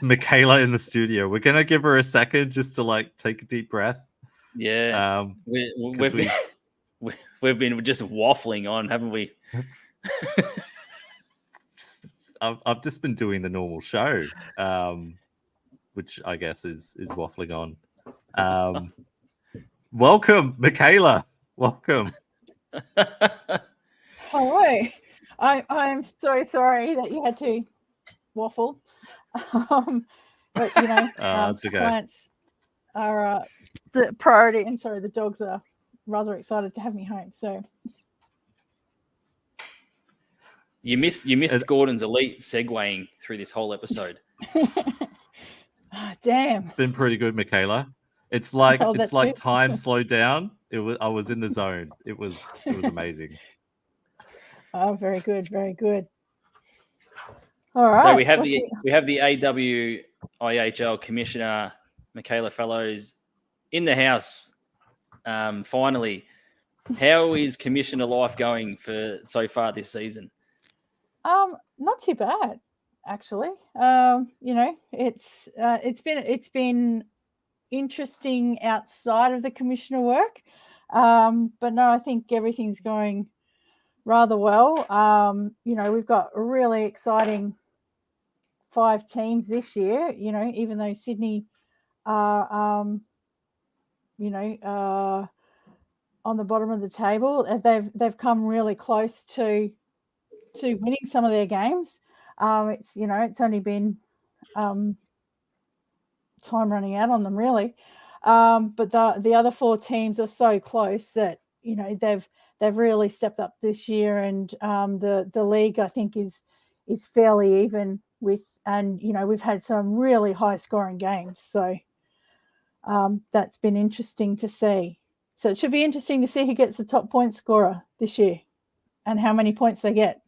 [SPEAKER 2] Michaela in the studio. We're gonna give her a second just to take a deep breath.
[SPEAKER 1] Yeah, we've been just waffling on, haven't we?
[SPEAKER 2] I've just been doing the normal show, which I guess is waffling on. Welcome, Michaela. Welcome.
[SPEAKER 5] Hello. I'm so sorry that you had to waffle. But
[SPEAKER 2] That's okay.
[SPEAKER 5] clients are the priority, and sorry, the dogs are rather excited to have me home. So
[SPEAKER 1] You missed Gordon's elite segueing through this whole episode.
[SPEAKER 5] damn.
[SPEAKER 2] It's been pretty good, Michaela. It's like
[SPEAKER 5] Oh, that's good.
[SPEAKER 2] time slowed down. I was in the zone. It was amazing.
[SPEAKER 5] Oh, very good, very good. All right.
[SPEAKER 1] So we have the AWIHL Commissioner Michaela Fellowes in the house. Finally, how is Commissioner life going for so far this season?
[SPEAKER 5] Not too bad, actually. It's been interesting outside of the commissioner work, but no, I think everything's going rather well. We've got a really exciting 5 teams this year. Even though Sydney are on the bottom of the table, they've come really close to winning some of their games. It's only been time running out on them, really. But the other 4 teams are so close that they've really stepped up this year, and the league, I think, is fairly even with, and we've had some really high scoring games, so that's been interesting to see. So it should be interesting to see who gets the top point scorer this year and how many points they get.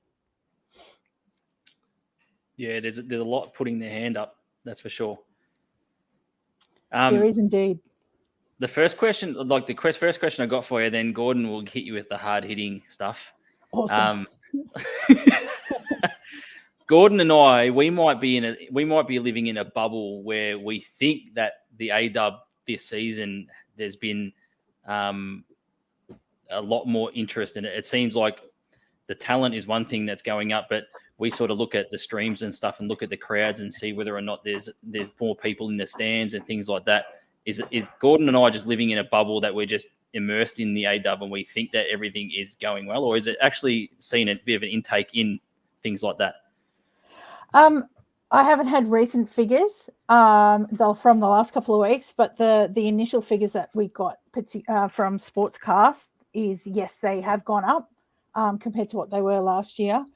[SPEAKER 1] Yeah, there's a lot putting their hand up, that's for sure.
[SPEAKER 5] There is indeed.
[SPEAKER 1] The first question, first question I got for you, then Gordon will hit you with the hard hitting stuff.
[SPEAKER 5] Awesome.
[SPEAKER 1] Gordon and I, we might be living in a bubble where we think that the AW this season there's been a lot more interest in it. It seems like the talent is one thing that's going up, but we sort of look at the streams and stuff and look at the crowds and see whether or not there's more people in the stands and things like that. Is Gordon and I just living in a bubble that we're just immersed in the AW and we think that everything is going well, or is it actually seen a bit of an intake in things like that?
[SPEAKER 5] I haven't had recent figures from the last couple of weeks, but the initial figures that we got from Sportscast is, yes, they have gone up compared to what they were last year.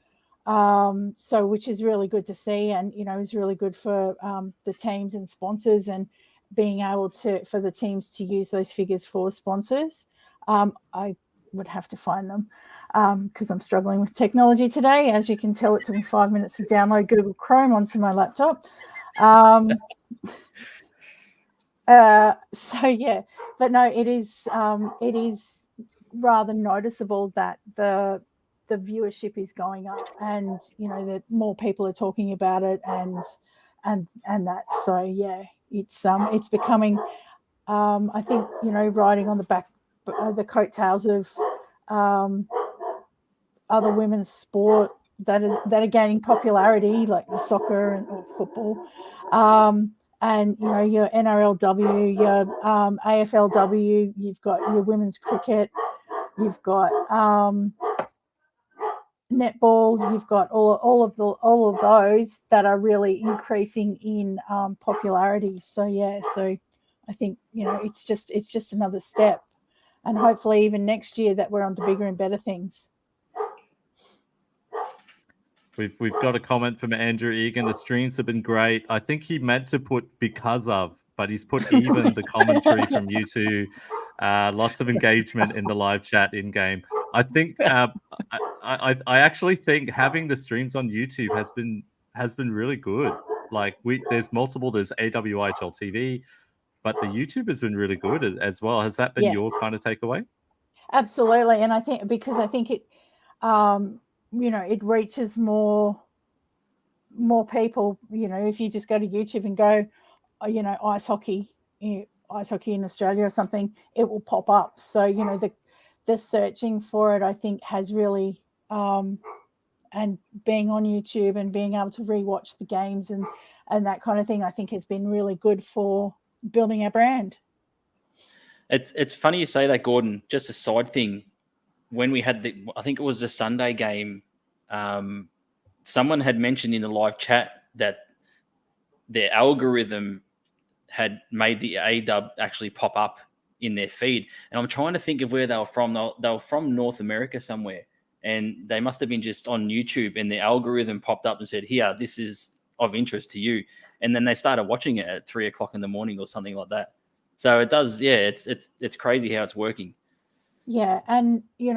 [SPEAKER 5] So which is really good to see, and is really good for the teams and sponsors, and being able for the teams to use those figures for sponsors. I would have to find them because I'm struggling with technology today. As you can tell, it took me 5 minutes to download Google Chrome onto my laptop. So yeah, but no, it is rather noticeable that the viewership is going up, and that more people are talking about it, and that. So yeah, it's becoming I think riding on the back the coattails of other women's sport that are gaining popularity, like the soccer or football, and your NRLW, your AFLW, you've got your women's cricket, you've got netball, you've got all of those that are really increasing in popularity. So yeah, so I think it's just another step, and hopefully even next year that we're on to bigger and better things.
[SPEAKER 2] We've got a comment from Andrew Egan. The streams have been great. I think he meant to put because of, but he's put even the commentary from you two. Lots of engagement in the live chat in game. I think I actually think having the streams on YouTube has been really good. Like there's AWIHL TV, but the YouTube has been really good as well. Has that been your kind of takeaway?
[SPEAKER 5] Absolutely, and I think it it reaches more people. If you just go to YouTube and go, ice hockey in Australia or something, it will pop up. So the searching for it, I think, has really and being on YouTube and being able to rewatch the games and that kind of thing, I think has been really good for building our brand.
[SPEAKER 1] It's funny you say that, Gordon. Just a side thing. When we had I think it was the Sunday game, someone had mentioned in the live chat that their algorithm had made the A-dub actually pop up in their feed. And I'm trying to think of where they were from. They were from North America somewhere. And they must have been just on YouTube, and the algorithm popped up and said, here, this is of interest to you. And then they started watching it at 3 o'clock in the morning or something like that. So it does, yeah, it's crazy how it's working.
[SPEAKER 5] Yeah, and we're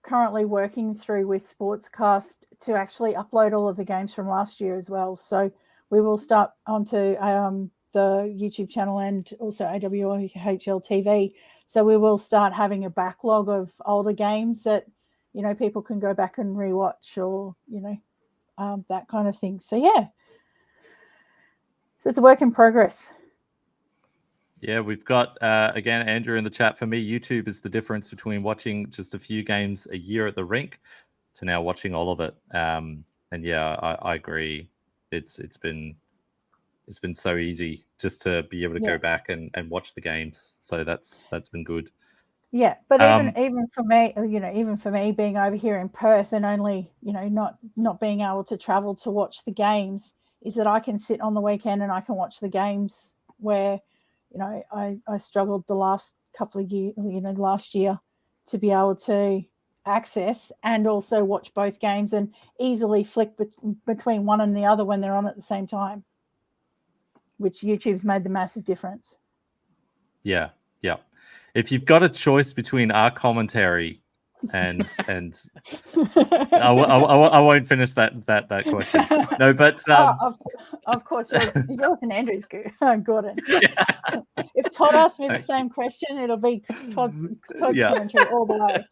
[SPEAKER 5] currently working through with Sportscast to actually upload all of the games from last year as well. So we will start onto the YouTube channel and also AWIHL TV. So we will start having a backlog of older games that people can go back and rewatch, or that kind of thing. So yeah, so it's a work in progress.
[SPEAKER 2] Yeah, we've got, again, Andrew in the chat. For me, YouTube is the difference between watching just a few games a year at the rink to now watching all of it. And yeah, I agree. It's been so easy just to be able to go back and watch the games. So that's been good.
[SPEAKER 5] Yeah, but even for me, even for me being over here in Perth and only, not being able to travel to watch the games, is that I can sit on the weekend and I can watch the games where, I struggled the last couple of years, last year, to be able to access and also watch both games and easily flick between one and the other when they're on at the same time, which YouTube's made the massive difference.
[SPEAKER 2] Yeah. If you've got a choice between our commentary and I won't finish that question. No, but
[SPEAKER 5] of course yours and Andrew's good. Gordon. Yeah. If Todd asked me the same question, it'll be Todd's commentary all the way.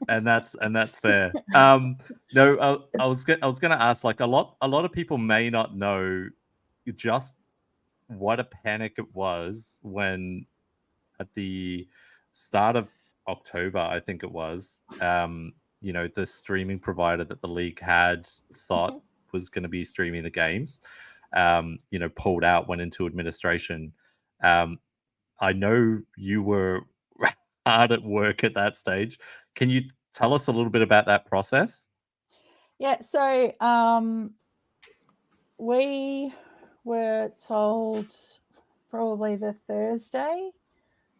[SPEAKER 2] And that's fair. No, I was going to ask, like, a lot of people may not know just what a panic it was when at the start of October, I think it was, the streaming provider that the league had thought was going to be streaming the games, pulled out, went into administration. I know you were hard at work at that stage. Can you tell us a little bit about that process?
[SPEAKER 5] Yeah, so we were told probably the Thursday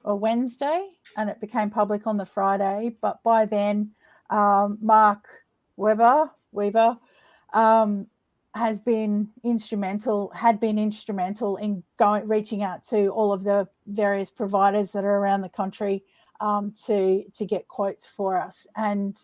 [SPEAKER 5] or Wednesday, and it became public on the Friday. But by then, Mark Weber had been instrumental in reaching out to all of the various providers that are around the country to get quotes for us. And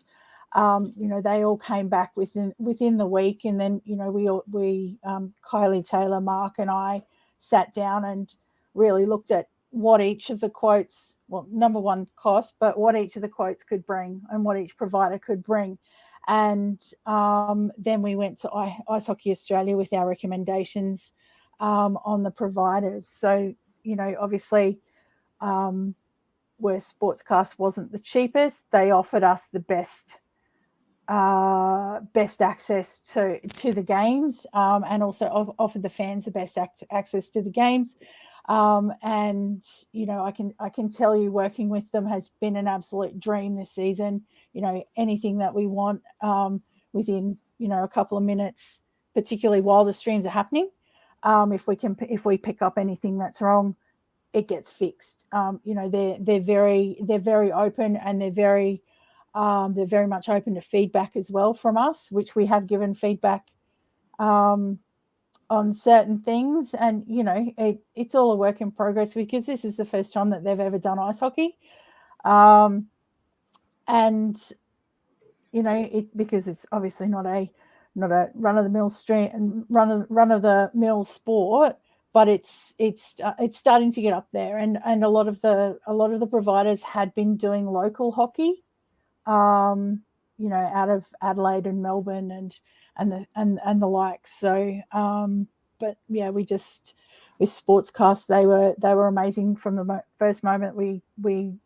[SPEAKER 5] they all came back within the week, and then we Kylie Taylor, Mark, and I sat down and really looked at what each of the quotes, well, number one, cost, but what each of the quotes could bring and what each provider could bring. And then we went to Ice Hockey Australia with our recommendations on the providers. So, obviously, where Sportscast wasn't the cheapest, they offered us the best access to the games, and also offered the fans the best access to the games. And I can tell you, working with them has been an absolute dream this season. Anything that we want within a couple of minutes, particularly while the streams are happening, if we pick up anything that's wrong, it gets fixed. They're very open, and they're very much open to feedback as well from us, which we have given feedback on certain things. And it's all a work in progress, because this is the first time that they've ever done ice hockey, and because it's obviously not a run-of-the-mill run-of-the-mill sport, but it's starting to get up there, and a lot of the providers had been doing local hockey, out of Adelaide and Melbourne and the like. So, but yeah, with Sportscast, they were amazing from the first moment we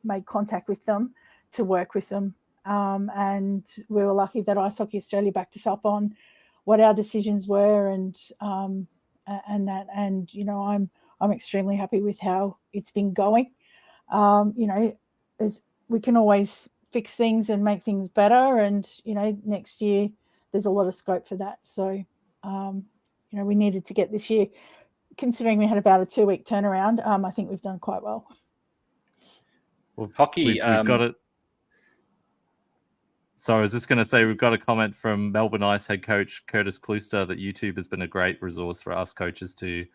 [SPEAKER 5] made contact with them to work with them, and we were lucky that Ice Hockey Australia backed us up on what our decisions were, and that, and I'm extremely happy with how it's been going. We can always fix things and make things better, and next year there's a lot of scope for that. So we needed to get this year. Considering we had about a 2-week turnaround, I think we've done quite well.
[SPEAKER 2] Well,
[SPEAKER 1] Hockey,
[SPEAKER 2] we've got it. So I was just going to say, we've got a comment from Melbourne Ice head coach Curtis Klooster that YouTube has been a great resource for us coaches too.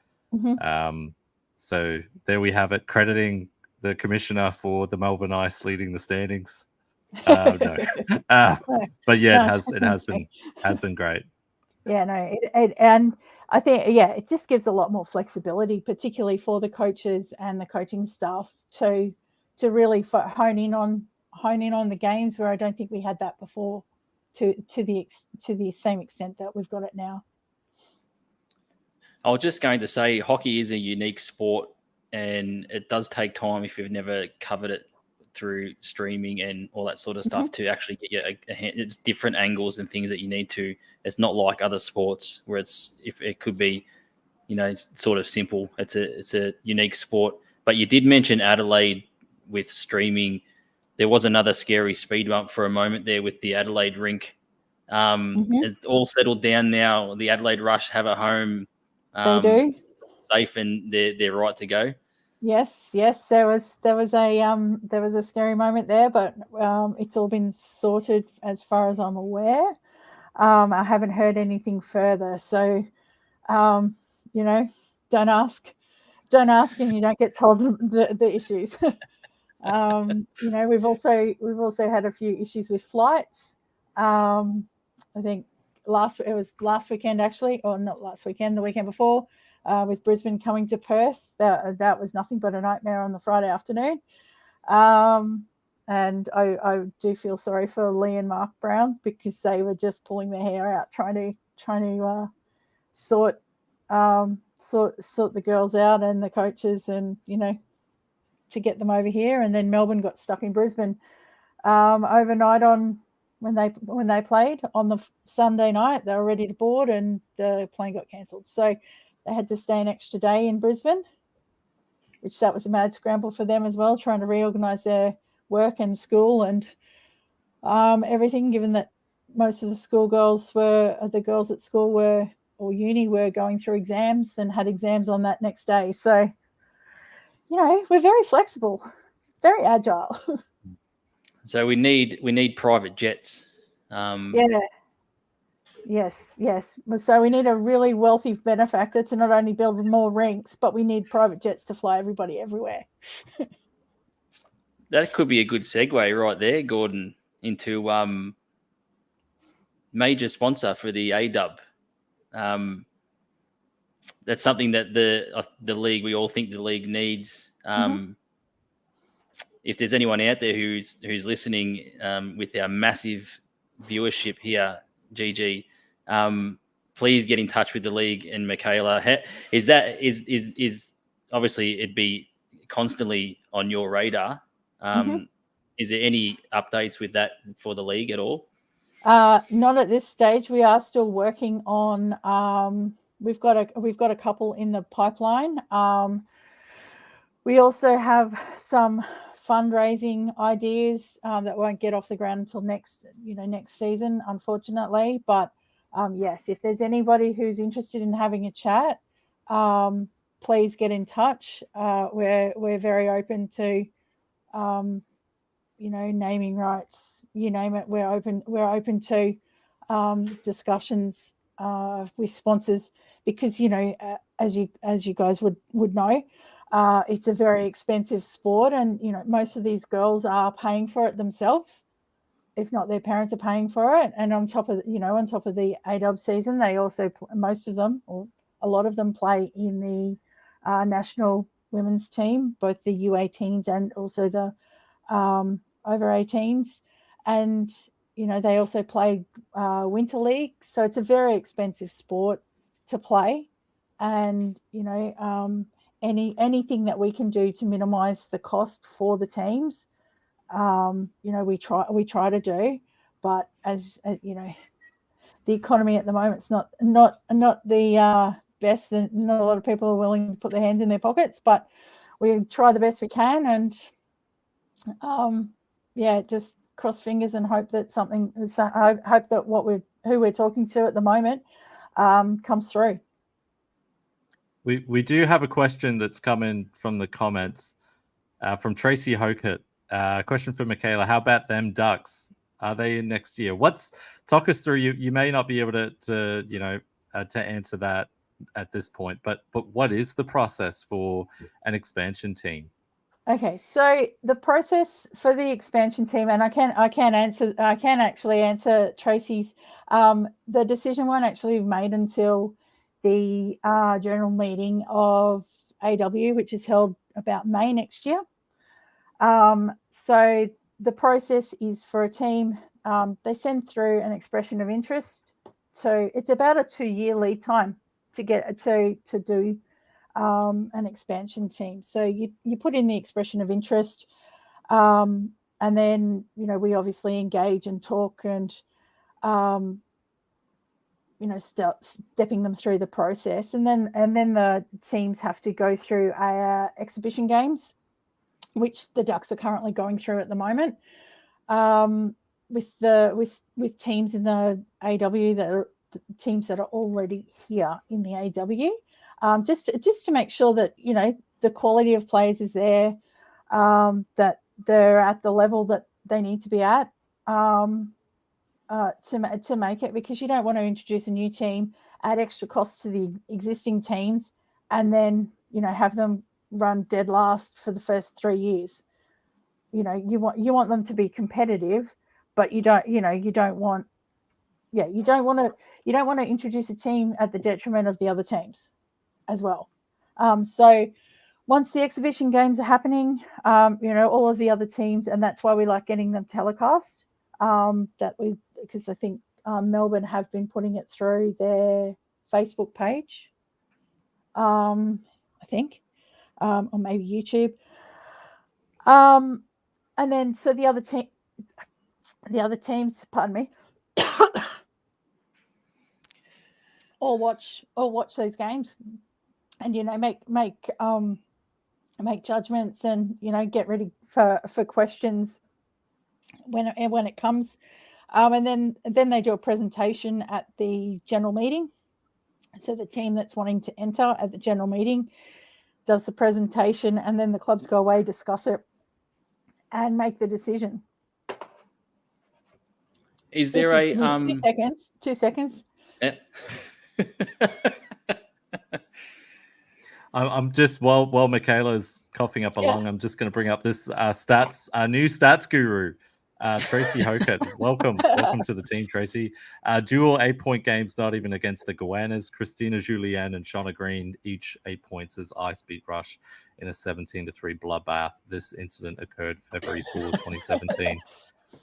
[SPEAKER 2] So there we have it, crediting the commissioner for the Melbourne Ice leading the standings. But yeah, it has been great.
[SPEAKER 5] Yeah, no, and I think it just gives a lot more flexibility, particularly for the coaches and the coaching staff to really hone in on the games where I don't think we had that before, to the same extent that we've got it now.
[SPEAKER 1] I was just going to say, hockey is a unique sport, and it does take time if you've never covered it through streaming and all that sort of stuff to actually get you it's different angles and things that you need to. It's not like other sports where if it could be, it's sort of simple. It's a unique sport. But you did mention Adelaide with streaming. There was another scary speed bump for a moment there with the Adelaide rink. It's all settled down now. The Adelaide Rush have a home.
[SPEAKER 5] They do.
[SPEAKER 1] Safe, and they're right to go.
[SPEAKER 5] Yes. There was a scary moment there, but it's all been sorted as far as I'm aware. I haven't heard anything further, so don't ask, and you don't get told the issues. We've also had a few issues with flights. I think last weekend actually, or not last weekend, the weekend before, with Brisbane coming to Perth. That was nothing but a nightmare on the Friday afternoon. And I do feel sorry for Lee and Mark Brown, because they were just pulling their hair out trying to sort the girls out and the coaches, and to get them over here. And then Melbourne got stuck in Brisbane overnight when they played on the Sunday night. They were ready to board, and the plane got cancelled, so they had to stay an extra day in Brisbane, which that was a mad scramble for them as well, trying to reorganise their work and school and everything, given that most of the girls at school or uni were going through exams and had exams on that next day. So, we're very flexible, very agile.
[SPEAKER 1] So we need private jets.
[SPEAKER 5] Yes. So we need a really wealthy benefactor to not only build more rinks, but we need private jets to fly everybody everywhere.
[SPEAKER 1] That could be a good segue right there, Gordon, into major sponsor for the AWIHL. That's something that the league, we all think the league needs. If there's anyone out there who's listening with our massive viewership here, GG, please get in touch with the league and Michaela. Is obviously it'd be constantly on your radar. Is there any updates with that for the league at all?
[SPEAKER 5] Not at this stage. We are still working on. We've got a couple in the pipeline. We also have some fundraising ideas that won't get off the ground until next season, unfortunately. But yes, if there's anybody who's interested in having a chat, please get in touch. We're very open to naming rights, you name it. We're open to discussions with sponsors, because as you guys would know, it's a very expensive sport, and most of these girls are paying for it themselves, if not their parents are paying for it. And on top of the AWIHL season, they also, most of them, or a lot of them, play in the national women's team, both the U18s and also the over 18s, and they also play winter league. So it's a very expensive sport to play, and anything that we can do to minimize the cost for the teams, we try to do. But as the economy at the moment is not the best, and not a lot of people are willing to put their hands in their pockets, but we try the best we can, and just cross fingers and hope that who we're talking to at the moment comes through.
[SPEAKER 2] We do have a question that's come in from the comments from Tracy Hokett. Question for Michaela: how about them Ducks? Are they in next year? Talk us through. You may not be able to answer that at this point, but what is the process for an expansion team?
[SPEAKER 5] Okay, so the process for the expansion team, and I can actually answer Tracy's. The decision won't actually be made until the general meeting of AW, which is held about May next year. So the process is for a team. They send through an expression of interest. So it's about a 2-year lead time to get to do an expansion team. So you put in the expression of interest, and then we obviously engage and talk and start stepping them through the process, and then the teams have to go through exhibition games, which the Ducks are currently going through at the moment, with teams in the AW that are teams that are already here in the AW, just to make sure that the quality of players is there, that they're at the level that they need to be at to make it, because you don't want to introduce a new team, add extra costs to the existing teams, and then have them run dead last for the first 3 years. You want them to be competitive, but you don't want to introduce a team at the detriment of the other teams as well. So once the exhibition games are happening, all of the other teams, and that's why we like getting them telecast, because I think Melbourne have been putting it through their Facebook page, I think, or maybe YouTube. And then so the other teams, pardon me, all watch those games, and make judgments, and get ready for questions when it comes, and then they do a presentation at the general meeting. So the team that's wanting to enter at the general meeting does the presentation, and then the clubs go away, discuss it, and make the decision.
[SPEAKER 1] Is there a
[SPEAKER 5] 2 seconds?
[SPEAKER 1] Yeah.
[SPEAKER 2] I'm just while Michaela's coughing up along, I'm just going to bring up this new stats guru, Tracy Hokett. Welcome to the team, Tracy. Dual 8-point games, not even against the Goannas. Christina Julien and Shauna Green, each 8 points as Ice Beat Rush in a 17-3 bloodbath. This incident occurred February 4, 2017.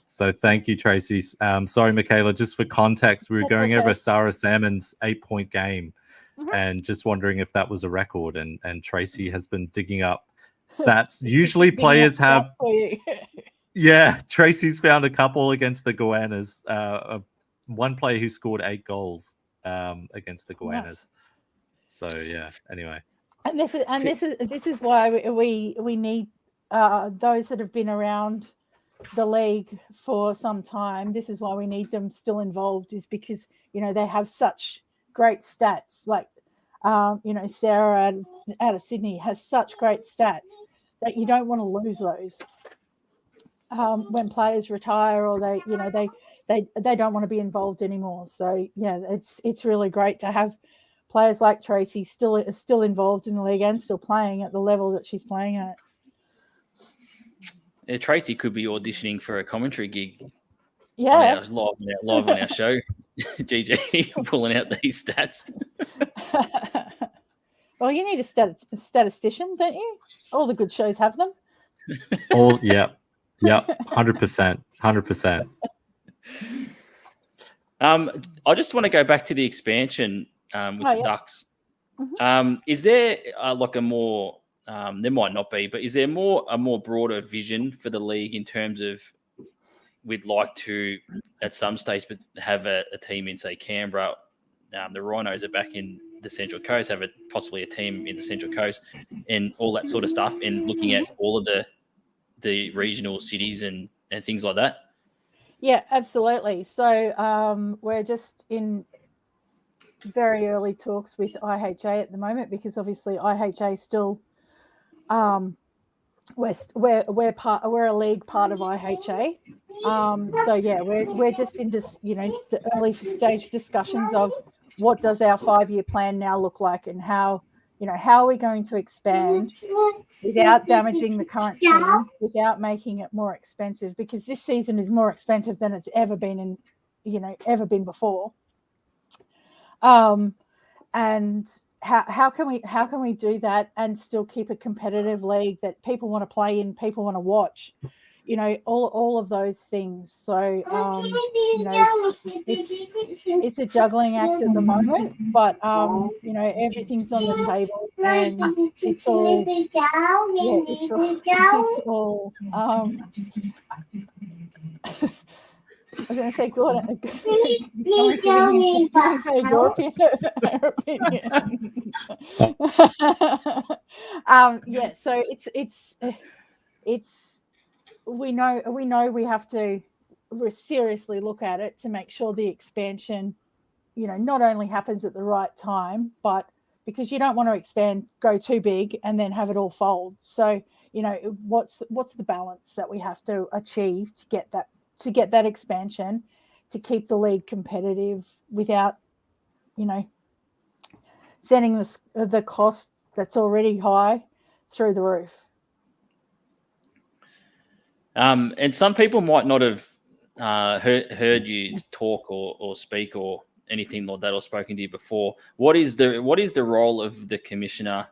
[SPEAKER 2] So thank you, Tracy. Sorry, Michaela, just for context, we were going over Sarah Salmon's 8-point game, and just wondering if that was a record. And Tracy has been digging up stats. Usually players have... Yeah, Tracy's found a couple against the Goannas. One player who scored 8 goals against the Goannas. Nice. So yeah. Anyway,
[SPEAKER 5] and this is why we need those that have been around the league for some time. This is why we need them still involved, is because they have such great stats. Like Sarah out of Sydney has such great stats that you don't want to lose those. When players retire, or they don't want to be involved anymore. So yeah, it's really great to have players like Tracy still involved in the league and still playing at the level that she's playing at.
[SPEAKER 1] Yeah, Tracy could be auditioning for a commentary gig.
[SPEAKER 5] Yeah,
[SPEAKER 1] live on our show. GG pulling out these stats.
[SPEAKER 5] Well, you need a statistician, don't you? All the good shows have them.
[SPEAKER 2] Oh yeah. Yeah, 100%.
[SPEAKER 1] I just want to go back to the expansion with the Ducks.
[SPEAKER 5] Mm-hmm.
[SPEAKER 1] Is there like a more there might not be, but is there a more broader vision for the league in terms of we'd like to at some stage have a team in, say, Canberra? The Rhinos are back in the Central Coast, have possibly a team in the Central Coast, and all that sort of stuff, and looking at all of the regional cities and things like that?
[SPEAKER 5] Yeah, absolutely. So we're just in very early talks with IHA at the moment, because obviously IHA still we're a league part of IHA. So yeah, we're just in this, the early stage discussions of what does our 5-year plan now look like, and how are we going to expand without damaging the current teams, without making it more expensive, because this season is more expensive than it's ever been before. And how can we do that and still keep a competitive league that people want to play in, people want to watch, all of those things. So it's a juggling act at the moment, but everything's on the table, and it's all I was going to say, Gordon, your opinion. Yeah, so it's we know we have to seriously look at it to make sure the expansion, not only happens at the right time, but because you don't want to go too big and then have it all fold. So, what's the balance that we have to achieve to get that expansion, to keep the league competitive without, sending the cost that's already high through the roof.
[SPEAKER 1] And some people might not have heard you talk or speak or anything like that, or spoken to you before. What is the role of the commissioner?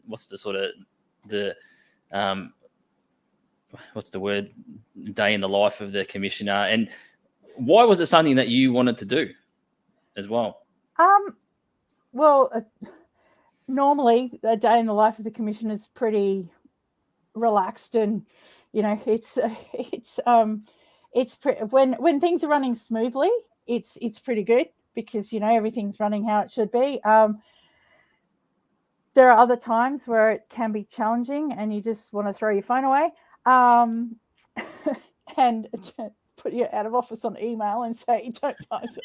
[SPEAKER 1] What's the sort of what's the word? Day in the life of the commissioner, and why was it something that you wanted to do as well?
[SPEAKER 5] Well, normally a day in the life of the commissioner is pretty relaxed, and it's when things are running smoothly, it's pretty good, because everything's running how it should be. There are other times where it can be challenging and you just want to throw your phone away and put you out of office on email and say, don't guys,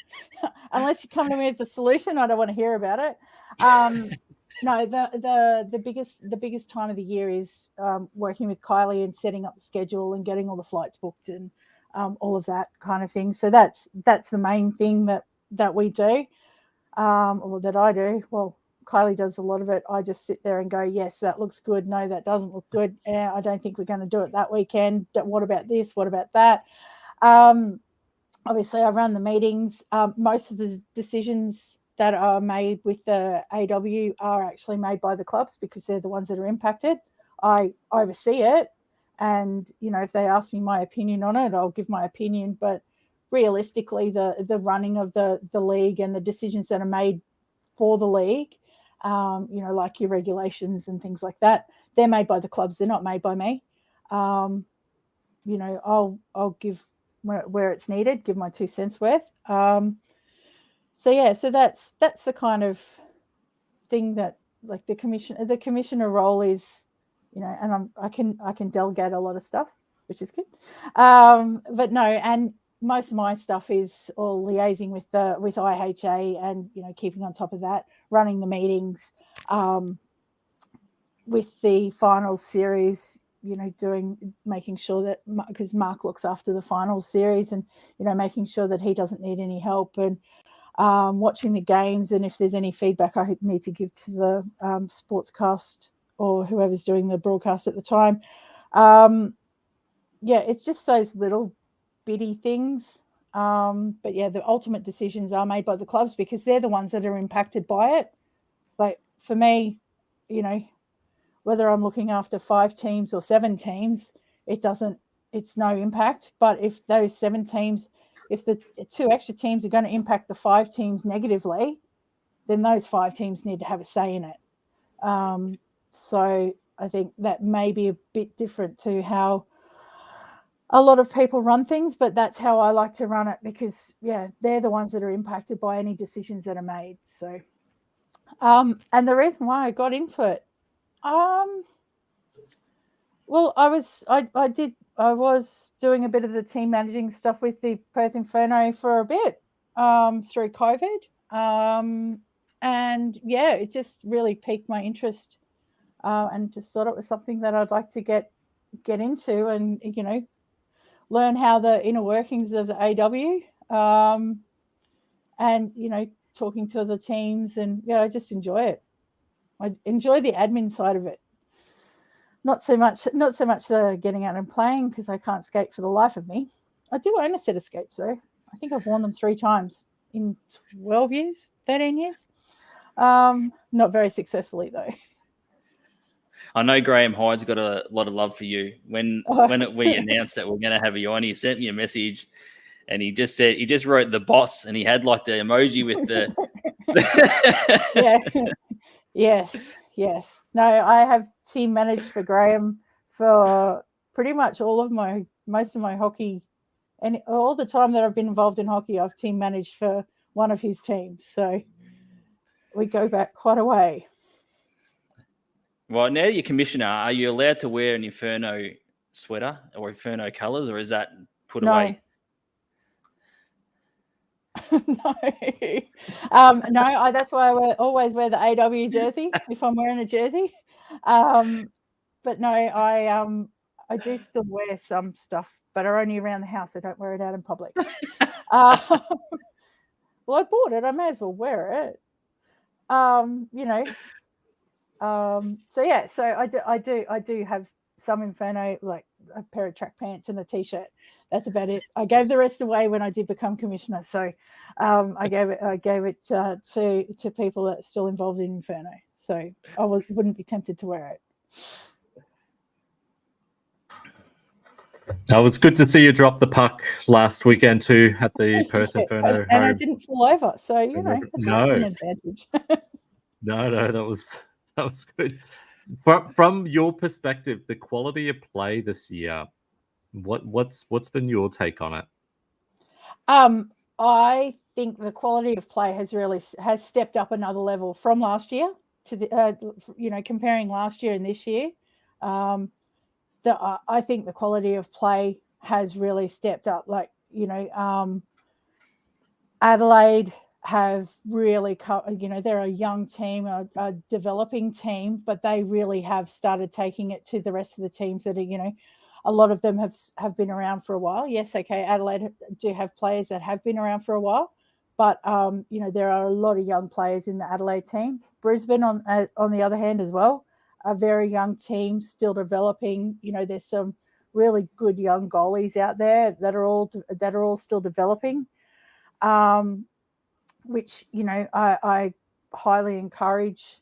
[SPEAKER 5] unless you come to me with the solution, I don't want to hear about it. No, the biggest time of the year is working with Kylie and setting up the schedule and getting all the flights booked and all of that kind of thing. So that's the main thing that we do, or that I do. Well, Kylie does a lot of it. I just sit there and go, yes, that looks good. No, that doesn't look good. I don't think we're going to do it that weekend. What about this? What about that? Obviously, I run the meetings. Most of the decisions that are made with the AW are actually made by the clubs, because they're the ones that are impacted. I oversee it, and if they ask me my opinion on it, I'll give my opinion. But realistically, the running of the league and the decisions that are made for the league, like your regulations and things like that, they're made by the clubs. They're not made by me. I'll give where it's needed, give my 2 cents worth. So that's the kind of thing that, like, the commissioner role is, and I can delegate a lot of stuff, which is good. But no, and most of my stuff is all liaising with IHA and keeping on top of that, running the meetings, with the finals series, making sure that, because Mark looks after the finals series, and making sure that he doesn't need any help, and watching the games, and if there's any feedback I need to give to the sportscast or whoever's doing the broadcast at the time. It's just those little bitty things. But yeah, the ultimate decisions are made by the clubs, because they're the ones that are impacted by it. Like for me, whether I'm looking after 5 teams or 7 teams, it's no impact. But if those 7 teams, if the 2 extra teams are going to impact the 5 teams negatively, then those 5 teams need to have a say in it. So I think that may be a bit different to how a lot of people run things, but that's how I like to run it, because they're the ones that are impacted by any decisions that are made. So, and the reason why I got into it, well, I was doing a bit of the team managing stuff with the Perth Inferno for a bit through COVID. And yeah, it just really piqued my interest, and just thought it was something that I'd like to get into, and learn how the inner workings of the AW, and talking to other teams, and I just enjoy it. I enjoy the admin side of it. Not so much the getting out and playing, because I can't skate for the life of me. I do own a set of skates though. I think I've worn them 3 times in 12 years, 13 years. Not very successfully though.
[SPEAKER 1] I know Graham Hyde's got a lot of love for you. When we announced that we're going to have you on, he sent me a message, and he just wrote the boss, and he had like the emoji with the.
[SPEAKER 5] Yeah. Yes. No, I have team managed for Graham for pretty much most of my hockey, and all the time that I've been involved in hockey, I've team managed for one of his teams. So we go back quite a way.
[SPEAKER 1] Well, now you're commissioner, are you allowed to wear an Inferno sweater or Inferno colours, or is that put away?
[SPEAKER 5] No. No, that's why I always wear the AW jersey if I'm wearing a jersey. But no, I do still wear some stuff, but only around the house. I don't wear it out in public. Well, I bought it. I may as well wear it. So yeah, so I do have some Inferno, like a pair of track pants and a t-shirt. That's about it. I gave the rest away when I did become commissioner. So I gave it to people that are still involved in Inferno. So I wouldn't be tempted to wear it.
[SPEAKER 2] It was good to see you drop the puck last weekend too at the Perth Inferno.
[SPEAKER 5] And I didn't fall over, so that's an advantage.
[SPEAKER 2] No, that was good. From your perspective, the quality of play this year, what's been your take on it?
[SPEAKER 5] I think the quality of play has stepped up another level from last year to the comparing last year and this year. I think the quality of play has really stepped up. Like Adelaide have really, they're a young team, a developing team, but they really have started taking it to the rest of the teams that are, a lot of them have been around for a while. Yes, okay, Adelaide do have players that have been around for a while, but there are a lot of young players in the Adelaide team. Brisbane, on the other hand, as well, a very young team, still developing. There's some really good young goalies out there that are all still developing. Which I highly encourage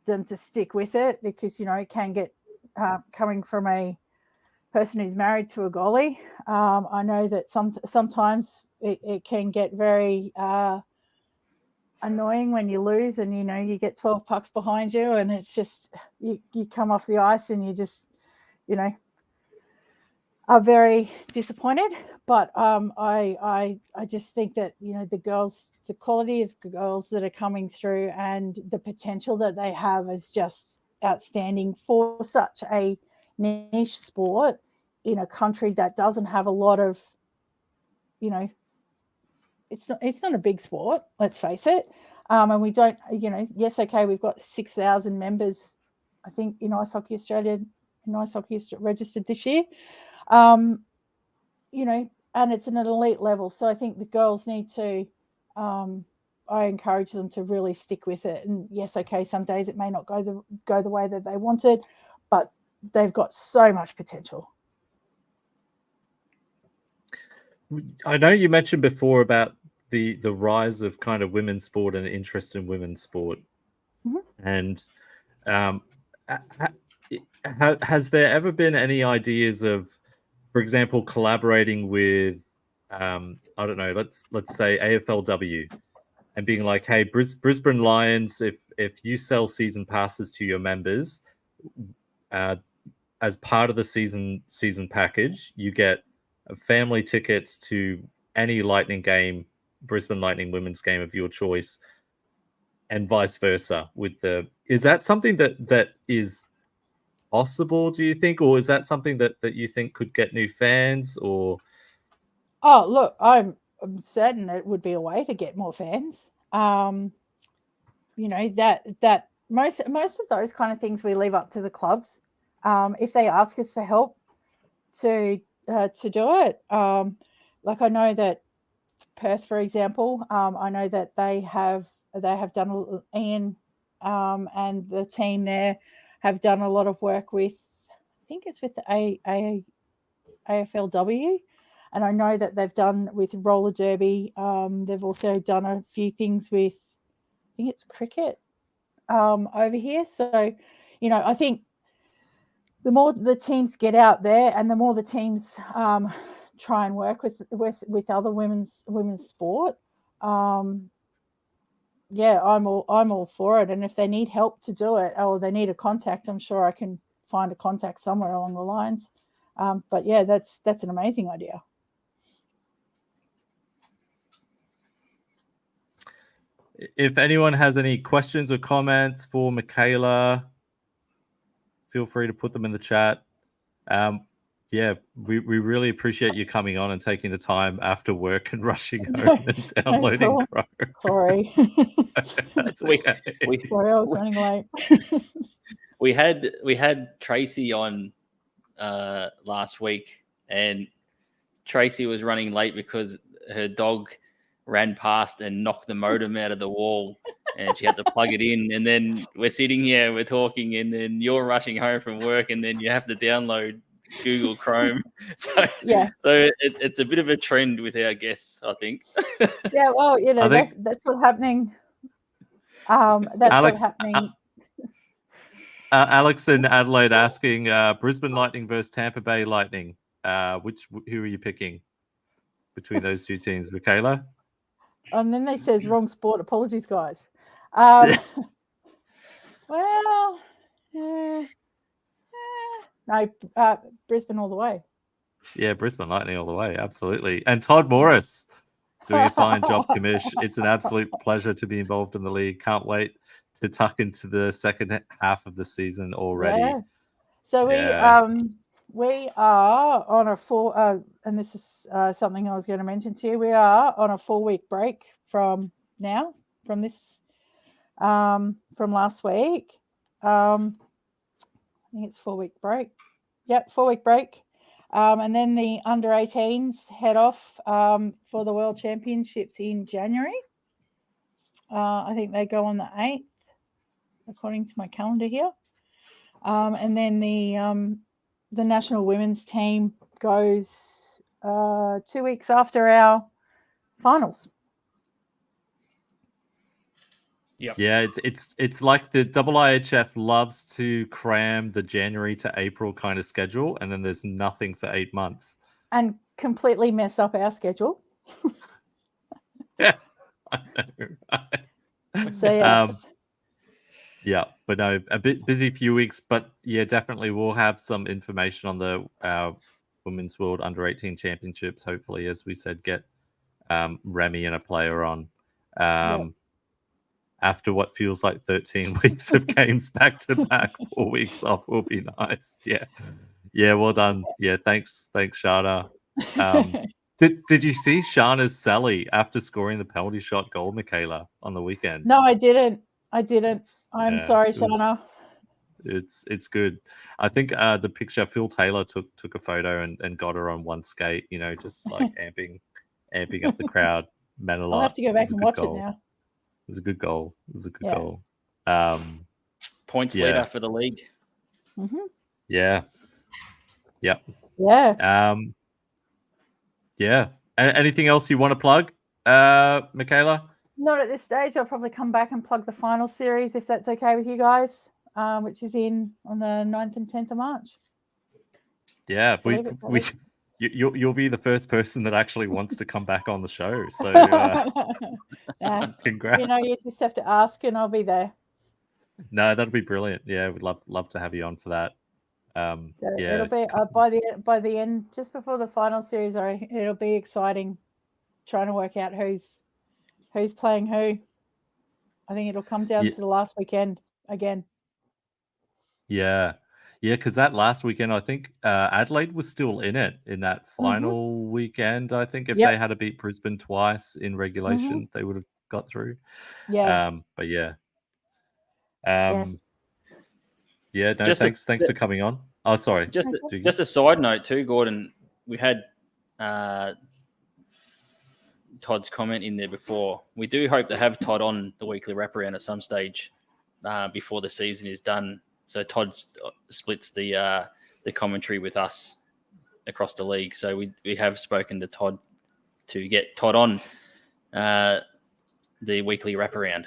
[SPEAKER 5] them to stick with it, because it can get coming from a person who's married to a goalie. I know that sometimes it can get very annoying when you lose, and you get 12 pucks behind you, and it's just you come off the ice and you just are very disappointed. But I just think that the quality of girls that are coming through and the potential that they have is just outstanding for such a niche sport in a country that doesn't have a lot of, it's not a big sport, let's face it. And we don't, yes, okay, we've got 6,000 members, I think, in Ice Hockey Australia, registered this year. And it's an elite level. So I think the girls need to, I encourage them to really stick with it. And yes, okay, some days it may not go the way that they wanted, but they've got so much potential.
[SPEAKER 2] I know you mentioned before about the rise of kind of women's sport and interest in women's sport. Mm-hmm. And has there ever been any ideas of, for example, collaborating with, I don't know, let's say AFLW, and being like, hey, Brisbane Lions, if you sell season passes to your members, as part of the season package, you get family tickets to any Lightning game, Brisbane Lightning women's game of your choice, and vice versa. Is that something that is possible, do you think, or is that something that you think could get new fans? Or
[SPEAKER 5] look, I'm certain it would be a way to get more fans. You know, that most of those kind of things we leave up to the clubs. If they ask us for help to do it, like I know that Perth, for example, I know that they have done, Ian and the team there have done a lot of work with, I think it's with the AFLW, and I know that they've done with roller derby. They've also done a few things with, I think it's cricket over here. So, you know, I think the more the teams get out there, and the more the teams try and work with other women's sport, yeah, I'm all for it. And if they need help to do it, or they need a contact, I'm sure I can find a contact somewhere along the lines. But yeah, that's an amazing idea.
[SPEAKER 2] If anyone has any questions or comments for Michaela, feel free to put them in the chat. Yeah, we really appreciate you coming on and taking the time after work and rushing home and downloading Chrome.
[SPEAKER 5] Sorry.
[SPEAKER 2] That's okay.
[SPEAKER 5] Sorry, I was running late.
[SPEAKER 1] We had Tracy on last week, and Tracy was running late because her dog ran past and knocked the modem out of the wall, and she had to plug it in. And then we're sitting here, we're talking, and then you're rushing home from work, and then you have to download Google Chrome. So
[SPEAKER 5] yeah,
[SPEAKER 1] so it's a bit of a trend with our guests, I think.
[SPEAKER 5] Yeah, well, you know, that's what's happening. That's what's happening.
[SPEAKER 2] Alex in Adelaide asking Brisbane Lightning versus Tampa Bay Lightning. Who are you picking between those two teams, Michaela?
[SPEAKER 5] And then they says wrong sport. Apologies, guys. Well, no, Brisbane all the way.
[SPEAKER 2] Yeah, Brisbane Lightning all the way, absolutely. And Todd Morris doing a fine job, Commish. It's an absolute pleasure to be involved in the league. Can't wait to tuck into the second half of the season already.
[SPEAKER 5] Yeah. So we are on a and this is something I was going to mention to you. We are on a 4-week break from last week. I think it's 4-week break. Yep, 4-week break. And then the under 18s head off for the World Championships in January. I think they go on the 8th, according to my calendar here. And then the national women's team goes 2 weeks after our finals.
[SPEAKER 1] Yep.
[SPEAKER 2] Yeah, it's like the IIHF loves to cram the January to April kind of schedule, and then there's nothing for 8 months.
[SPEAKER 5] And completely mess up our schedule.
[SPEAKER 2] Yeah. I know.
[SPEAKER 5] So, yes.
[SPEAKER 2] Yeah, but no, a bit busy few weeks, but yeah, definitely we'll have some information on the Women's World Under 18 Championships. Hopefully, as we said, get Remy and a player on. After what feels like 13 weeks of games back to back, 4 weeks off will be nice. Yeah, well done. Yeah, thanks, Shana. Did you see Shana's Sally after scoring the penalty shot goal, Michaela, on the weekend?
[SPEAKER 5] No, I didn't. I'm sorry, Shana.
[SPEAKER 2] It's good. I think the picture Phil Taylor took a photo and got her on one skate, you know, just like amping up the crowd.
[SPEAKER 5] I'll have to go back and watch it now.
[SPEAKER 2] It was a good goal. Goal.
[SPEAKER 1] Points leader for the league.
[SPEAKER 5] Mm-hmm.
[SPEAKER 2] Yeah. Yep.
[SPEAKER 5] Yeah.
[SPEAKER 2] Yeah. Anything else you want to plug, Michaela?
[SPEAKER 5] Not at this stage. I'll probably come back and plug the final series if that's okay with you guys, which is on the 9th and 10th of March.
[SPEAKER 2] Yeah, you'll be the first person that actually wants to come back on the show. So congrats.
[SPEAKER 5] You know, you just have to ask and I'll be there.
[SPEAKER 2] No, that'd be brilliant. Yeah, we'd love to have you on for that.
[SPEAKER 5] So it'll be by the end, just before the final series. It'll be exciting trying to work out who's playing who. I think it'll come down to the last weekend again.
[SPEAKER 2] Yeah, because that last weekend, I think Adelaide was still in it in that final weekend. I think if they had to beat Brisbane twice in regulation, they would have got through.
[SPEAKER 5] Yeah.
[SPEAKER 2] But yeah.
[SPEAKER 5] Yes.
[SPEAKER 2] Yeah, no,
[SPEAKER 1] Just
[SPEAKER 2] thanks for coming on. Oh, sorry.
[SPEAKER 1] Just a side note too, Gordon. We had Todd's comment in there before. We do hope to have Todd on the weekly wraparound at some stage before the season is done. So Todd splits the commentary with us across the league. So we have spoken to Todd to get Todd on the weekly wraparound.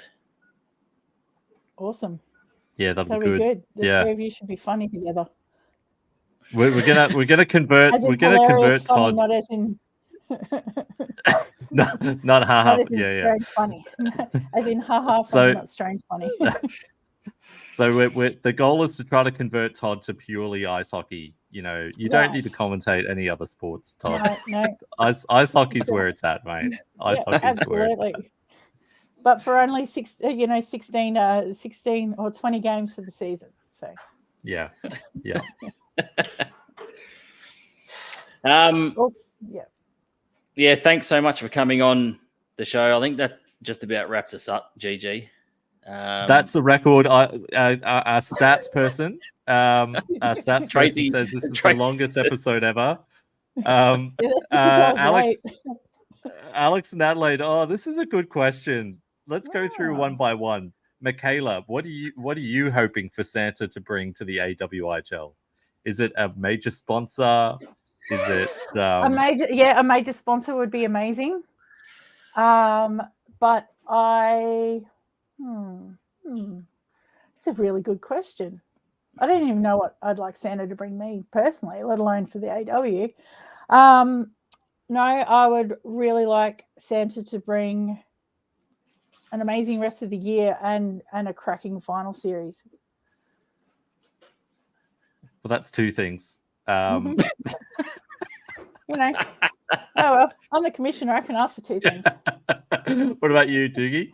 [SPEAKER 5] Awesome.
[SPEAKER 2] Yeah, that'd
[SPEAKER 5] That'll
[SPEAKER 2] be good.
[SPEAKER 5] The three of you should be funny together.
[SPEAKER 2] We're gonna convert.
[SPEAKER 5] As in
[SPEAKER 2] We're gonna
[SPEAKER 5] hilarious
[SPEAKER 2] convert
[SPEAKER 5] funny,
[SPEAKER 2] Todd.
[SPEAKER 5] not as in
[SPEAKER 2] not
[SPEAKER 5] not
[SPEAKER 2] haha.
[SPEAKER 5] as in
[SPEAKER 2] Yeah.
[SPEAKER 5] strange funny. As in haha funny,
[SPEAKER 2] So-
[SPEAKER 5] not strange funny.
[SPEAKER 2] So the goal is to try to convert Todd to purely ice hockey. You know, you don't need to commentate any other sports, Todd.
[SPEAKER 5] No.
[SPEAKER 2] Ice hockey's where it's at, mate. Ice hockey's where it's at.
[SPEAKER 5] Absolutely. But for only 16 or 20 games for the season. So
[SPEAKER 2] Yeah.
[SPEAKER 1] Yeah, thanks so much for coming on the show. I think that just about wraps us up, GG.
[SPEAKER 2] That's the record. Our stats person, our stats
[SPEAKER 1] Tracy
[SPEAKER 2] person says this is the longest episode ever.
[SPEAKER 5] that's because I was
[SPEAKER 2] Alex and Adelaide. Oh, this is a good question. Let's go through
[SPEAKER 5] Yeah.
[SPEAKER 2] one by one. Michaela, what are you hoping for Santa to bring to the AWIHL? Is it a major sponsor? Is it
[SPEAKER 5] a major sponsor would be amazing. But it's a really good question. I don't even know what I'd like Santa to bring me personally, let alone for the AW. No, I would really like Santa to bring an amazing rest of the year and a cracking final series.
[SPEAKER 2] Well, that's two things.
[SPEAKER 5] You know, oh well, I'm the commissioner. I can ask for two things.
[SPEAKER 2] What about you, Doogie?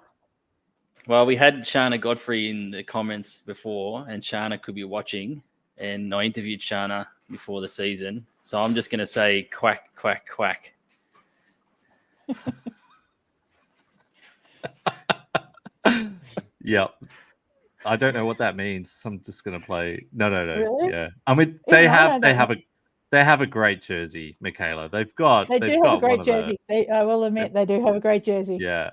[SPEAKER 1] Well, we had Shana Godfrey in the comments before, and Shana could be watching. And I interviewed Shana before the season. So I'm just going to say quack, quack, quack.
[SPEAKER 2] Yep. I don't know what that means. I'm just going to play. No.
[SPEAKER 5] Really?
[SPEAKER 2] Yeah. I mean, they have a great jersey, Michaela. They do have a great
[SPEAKER 5] jersey. I will admit they do have a great jersey.
[SPEAKER 2] Yeah.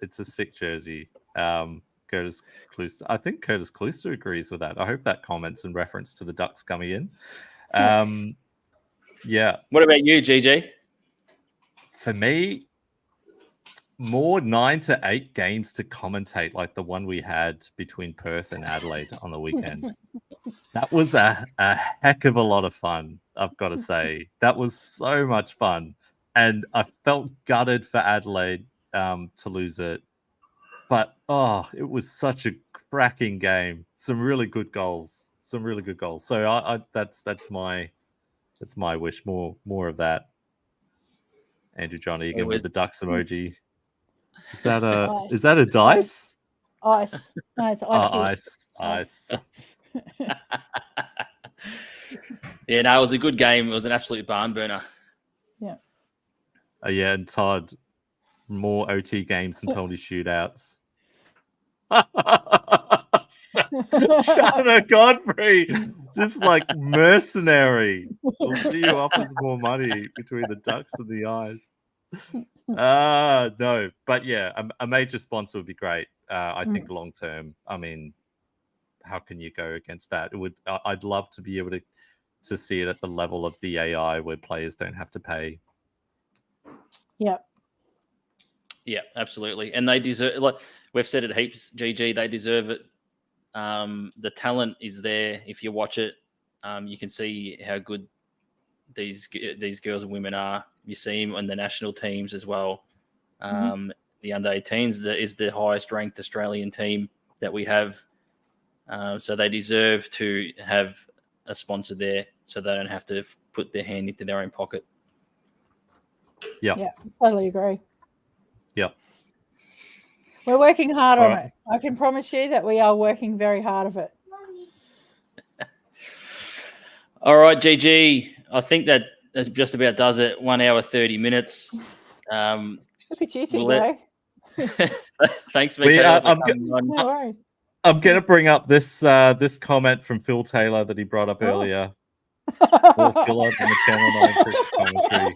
[SPEAKER 2] It's a sick jersey. Curtis Klooster. I think Curtis Klooster agrees with that. I hope that comment's in reference to the Ducks coming in. Yeah.
[SPEAKER 1] What about you, GG?
[SPEAKER 2] For me, more 9 to 8 games to commentate like the one we had between Perth and Adelaide on the weekend. That was a heck of a lot of fun, I've got to say. That was so much fun. And I felt gutted for Adelaide to lose it. But, it was such a cracking game. Some really good goals. So that's my wish. More of that. Andrew John Egan with the Ducks emoji. Is that a dice?
[SPEAKER 5] Ice. No, it's
[SPEAKER 2] Ice.
[SPEAKER 1] Yeah, no, it was a good game. It was an absolute barn burner.
[SPEAKER 5] Yeah.
[SPEAKER 2] Yeah, and Todd, more OT games and penalty shootouts. Shana Godfrey, just like mercenary. We'll see you offers more money between the Ducks and the Eyes. No, but yeah, a major sponsor would be great. I think long term. I mean, how can you go against that? I'd love to be able to see it at the level of the AI where players don't have to pay.
[SPEAKER 5] Yep.
[SPEAKER 1] Yeah, absolutely. And they deserve, like we've said it heaps, GG, they deserve it. The talent is there. If you watch it, you can see how good these girls and women are. You see them on the national teams as well. The under 18s is the highest ranked Australian team that we have. So they deserve to have a sponsor there so they don't have to put their hand into their own pocket.
[SPEAKER 2] Yeah,
[SPEAKER 5] totally agree.
[SPEAKER 2] Yep.
[SPEAKER 5] We're working hard on it. I can promise you that we are working very hard of it.
[SPEAKER 1] All right, GG. I think that just about does it. 1 hour, 30 minutes.
[SPEAKER 5] Look at you two,
[SPEAKER 1] Thanks, Michaela.
[SPEAKER 2] I'm
[SPEAKER 5] No worries.
[SPEAKER 2] I'm going to bring up this this comment from Phil Taylor that he brought up
[SPEAKER 5] Oh.
[SPEAKER 2] earlier. More filler than the Channel 9 cricket commentary.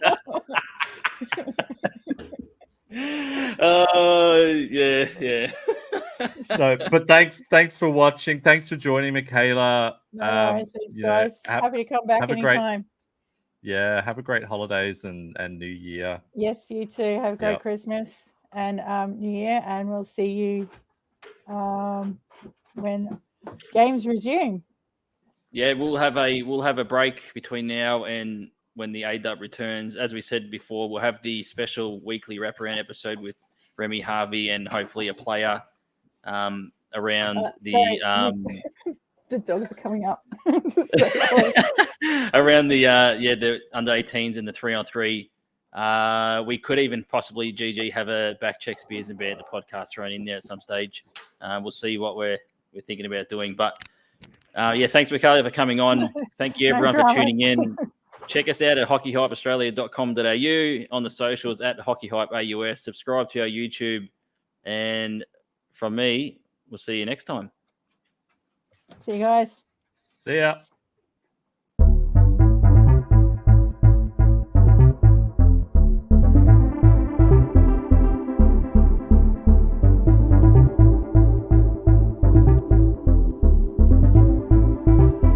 [SPEAKER 1] Yeah.
[SPEAKER 2] No, but thanks for watching. Thanks for joining, Michaela.
[SPEAKER 5] No worries, thanks, guys. Happy to come back anytime.
[SPEAKER 2] Have a great holidays and New Year.
[SPEAKER 5] Yes, you too. Have a great Christmas and New Year, and we'll see you when games resume.
[SPEAKER 1] Yeah, we'll have a break between now and when the AWIHL returns. As we said before, we'll have the special weekly wraparound episode with Remy Harvey and hopefully a player around the
[SPEAKER 5] dogs are coming up
[SPEAKER 1] around the under 18s and the 3-on-3. We could even possibly GG have a back check Spears and Bear the podcast thrown in there at some stage. We'll see what we're thinking about doing, but thanks Michaela for coming on. Thank you everyone for tuning in. Check us out at hockeyhypeaustralia.com.au, on the socials at hockeyhypeaus. Subscribe to our YouTube, and from me, we'll see you next time.
[SPEAKER 5] See you guys.
[SPEAKER 2] See ya.